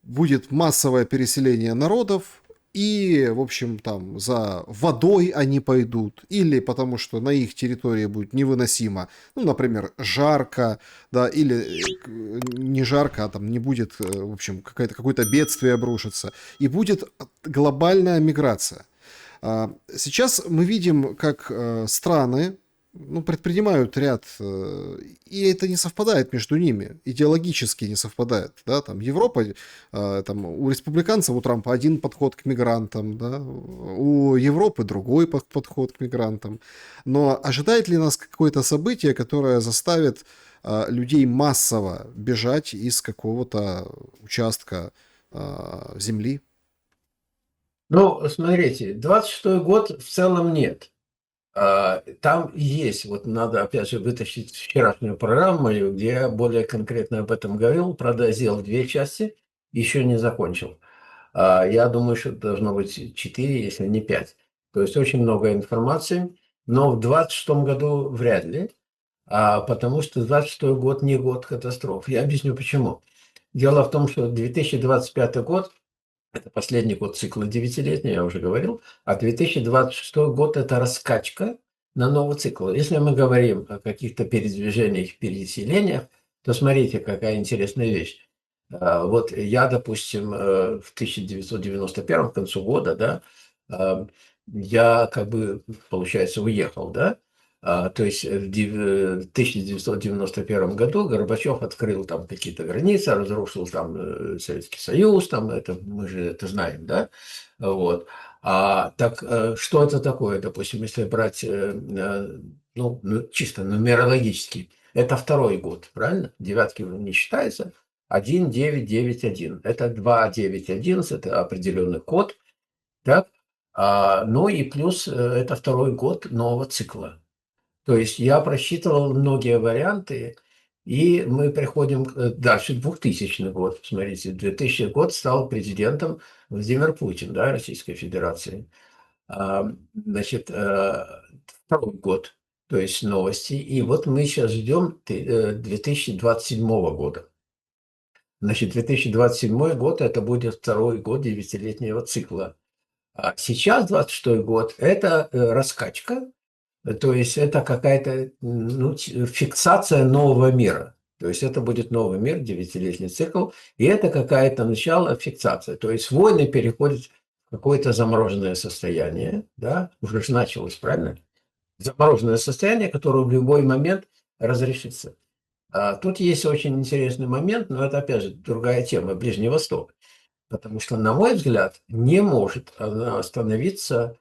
будет массовое переселение народов, и, в общем, там за водой они пойдут, или потому что на их территории будет невыносимо, ну, например, жарко, да, или не жарко, а там не будет, в общем, какое-то бедствие обрушится, и будет глобальная миграция. Сейчас мы видим, как страны, ну, предпринимают ряд, и это не совпадает между ними, идеологически не совпадает, да, там Европа, там у республиканцев, у Трампа один подход к мигрантам, да, у Европы другой подход к мигрантам, но ожидает ли нас какое-то событие, которое заставит людей массово бежать из какого-то участка земли? Ну, смотрите, 26 год в целом нет. Там есть, вот надо опять же вытащить вчерашнюю программу мою, где я более конкретно об этом говорил. Правда, я сделал 2 части, еще не закончил. Я думаю, что должно быть 4, если не 5. То есть очень много информации, но в 26 году вряд ли, потому что 26 год не год катастроф. Я объясню почему. Дело в том, что 2025 год – это последний год цикла девятилетний, я уже говорил, а 2026 год – это раскачка на новый цикл. Если мы говорим о каких-то передвижениях, переселениях, то смотрите, какая интересная вещь. Вот я, допустим, в 1991 к концу года, да, я как бы, получается, уехал, да. То есть в 1991 году Горбачев открыл там какие-то границы, разрушил там Советский Союз, там это мы же это знаем, да. Вот. Так что это такое, допустим, если брать, ну, чисто нумерологически, это второй год, правильно? Девятки не считается. 1, 9, 9, 1. Это 2, 9, 11, это определенный код, так? Ну и плюс это второй год нового цикла. То есть я просчитывал многие варианты, и мы приходим дальше, 2000 год. Смотрите, 2000 год стал президентом Владимир Путин, да, Российской Федерации. Значит, второй год, то есть новости. И вот мы сейчас ждем 2027 года. Значит, 2027 год – это будет второй год девятилетнего цикла. А сейчас 26 год – это раскачка, то есть это какая-то ну, фиксация нового мира. То есть это будет новый мир, девятилетний цикл, и это какая-то начало фиксация. То есть войны переходят в какое-то замороженное состояние, да, уже же началось, правильно? Замороженное состояние, которое в любой момент разрешится. Тут есть очень интересный момент, но это, опять же, другая тема – Ближний Восток. Потому что, на мой взгляд, не может она остановиться,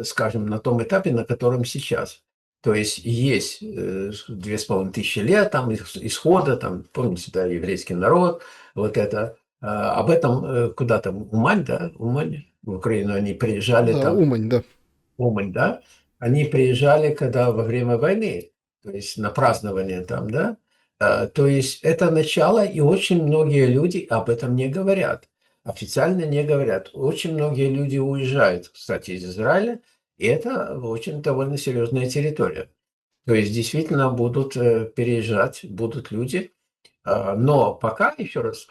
скажем, на том этапе, на котором сейчас. То есть 2500 лет там, исхода, там, помните, да, еврейский народ, вот это. Об этом куда там, Умань, да, Умань, в Украину они приезжали Да, там, Умань, да. Умань, да, они приезжали, когда во время войны, то есть на празднование там, да. То есть это начало, и очень многие люди об этом не говорят. Официально не говорят. Очень многие люди уезжают, кстати, из Израиля, и это очень довольно серьезная территория. То есть действительно будут переезжать, будут люди. Но пока, еще раз,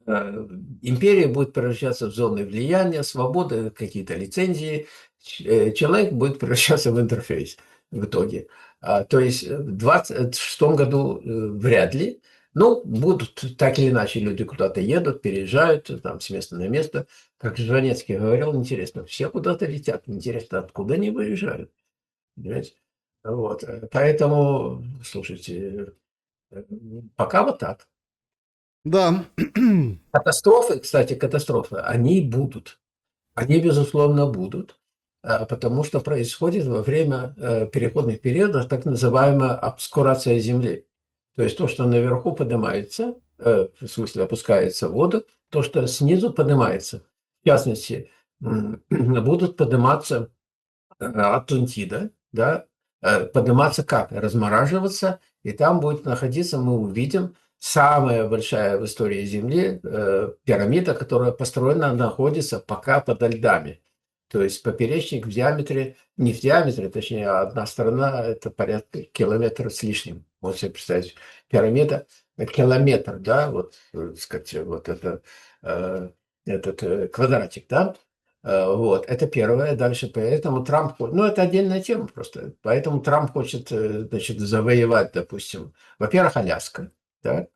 империя будет превращаться в зоны влияния, свободы, какие-то лицензии. Человек будет превращаться в интерфейс в итоге. То есть в 26 году вряд ли. Ну, будут так или иначе люди куда-то едут, переезжают там с места на место. Как Жванецкий говорил, интересно, все куда-то летят. Интересно, откуда они выезжают? Понимаете? Вот. Поэтому, слушайте, пока вот так. Да. Катастрофы, кстати, катастрофы, они будут. Они, безусловно, будут, потому что происходит во время переходных периодов так называемая обскурация Земли. То есть то, что наверху поднимается, в смысле опускается в воду, то, что снизу поднимается. В частности, будут подниматься Атлантида, да, подниматься как? Размораживаться, и там будет находиться, мы увидим, самая большая в истории Земли пирамида, которая построена, находится пока подо льдами. То есть поперечник в диаметре, не в диаметре, точнее, а одна сторона – это порядка километра с лишним. Можете себе представить, пирамида километр, да, вот, сказать, вот это, этот квадратик, да, вот, это первое. Дальше, поэтому Трамп, ну, это отдельная тема просто. Поэтому Трамп хочет, значит, завоевать, допустим, во-первых, Аляска, да,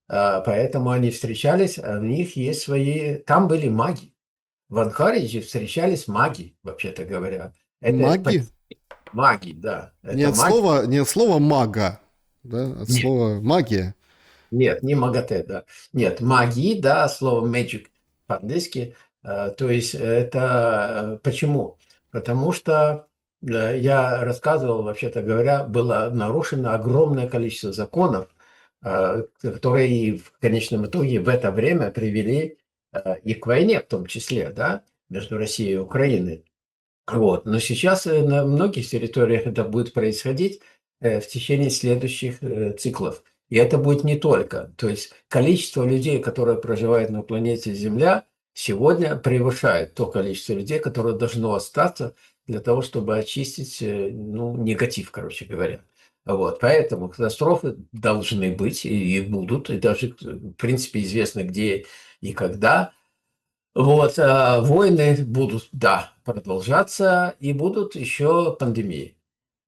поэтому они встречались, у них есть свои, там были маги. В Анкаридже встречались маги, вообще-то говоря. Это Маги? маги, да, Не это от маги. слова, не от слова мага, да, от Нет, слова магия. нет, не МАГАТЭ, да. Нет, маги, да, слово magic по-английски. То есть это почему? Потому что я рассказывал, вообще-то говоря, было нарушено огромное количество законов, которые и в конечном итоге в это время привели и к войне в том числе, да, между Россией и Украиной. Вот. Но сейчас на многих территориях это будет происходить в течение следующих циклов. И это будет не только. То есть количество людей, которые проживают на планете Земля, сегодня превышает то количество людей, которое должно остаться для того, чтобы очистить ну, негатив, короче говоря. Вот. Поэтому катастрофы должны быть и будут, и даже, в принципе, известно где и когда. Вот, войны будут, да, продолжаться, и будут еще пандемии.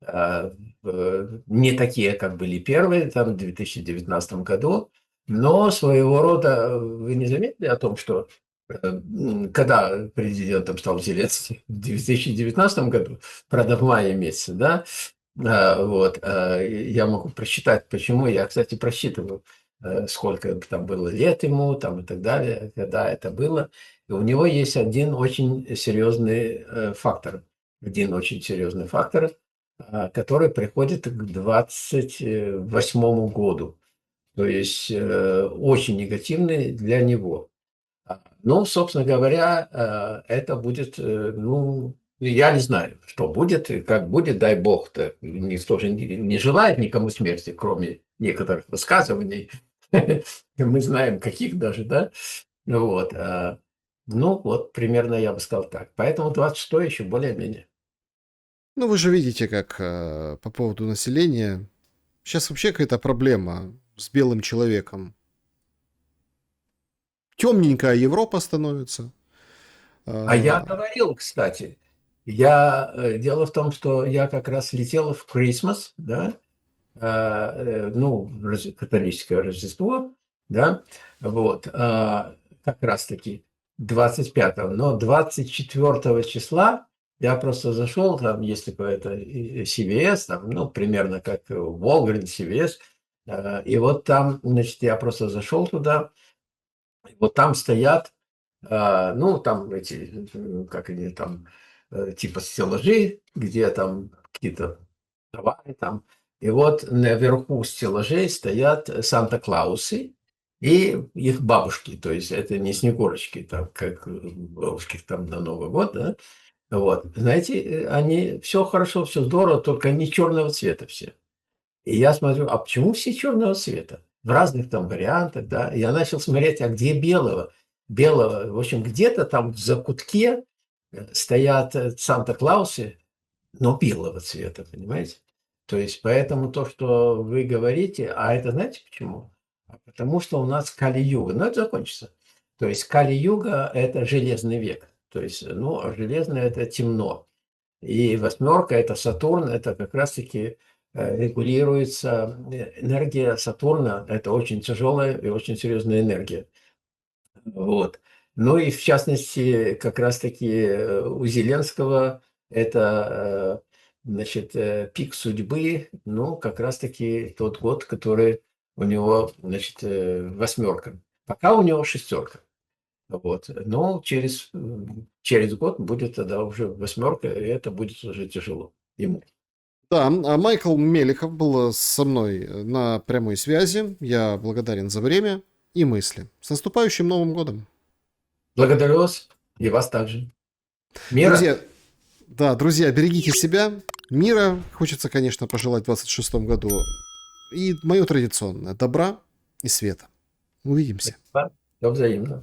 Не такие, как были первые, там, в 2019 году, но своего рода, вы не заметили о том, что когда президентом стал Зеленский в 2019 году, правда, в мае месяце, да, вот, я могу просчитать, почему, я, кстати, просчитывал, сколько там было лет ему, там и так далее, когда это было. И у него есть один очень серьезный фактор, который приходит к 28 году, то есть очень негативный для него. Ну, собственно говоря, это будет, ну, я не знаю, что будет и как будет, дай бог, -то. Никто же не желает никому смерти, кроме некоторых высказываний. Мы знаем, каких даже, да? Вот. Ну, вот примерно я бы сказал так. Поэтому 26 еще более-менее. Ну, вы же видите, как по поводу населения. Сейчас вообще какая-то проблема с белым человеком. Темненькая Европа становится. А я А, говорил, кстати, дело в том, что я как раз летел в Christmas, да, ну, католическое Рождество, да, вот, как раз-таки 25-го, но 24 числа я просто зашел, там есть какое-то CVS, там, ну, примерно как Walgreens, CVS, и вот там, значит, я просто зашел туда, и вот там стоят, ну, там эти, как они там, типа стеллажи, где там какие-то товары там. И вот наверху стеллажей стоят Санта-Клаусы и их бабушки. То есть это не Снегурочки, там, как у бабушки там на Новый год, да? Вот. Знаете, они все хорошо, все здорово, только они черного цвета все. И я смотрю, а почему все черного цвета? В разных там вариантах, да. Я начал смотреть, а где белого? Белого, в общем, где-то там в закутке стоят Санта-Клаусы, но белого цвета, понимаете? То есть поэтому то, что вы говорите, а это знаете почему? Потому что у нас Кали-юга, но это закончится. То есть Кали-юга – это железный век. То есть, ну, а железное – это темно. И восьмерка – это Сатурн, это как раз-таки регулируется энергия Сатурна. Это очень тяжелая и очень серьезная энергия. Вот. Ну и в частности, как раз-таки у Зеленского это, значит, пик судьбы, ну, как раз-таки тот год, который у него, значит, восьмерка. Пока у него шестерка. Вот. Но через год будет тогда уже восьмерка, и это будет уже тяжело ему. Да, а Майкл Мелехов был со мной на прямой связи. Я благодарен за время и мысли. С наступающим Новым годом! Благодарю вас и вас также. Мира. Друзья, да, друзья, берегите себя. Мира хочется, конечно, пожелать в 26-м году. И мое традиционное добра и света. Увидимся. Все взаимно.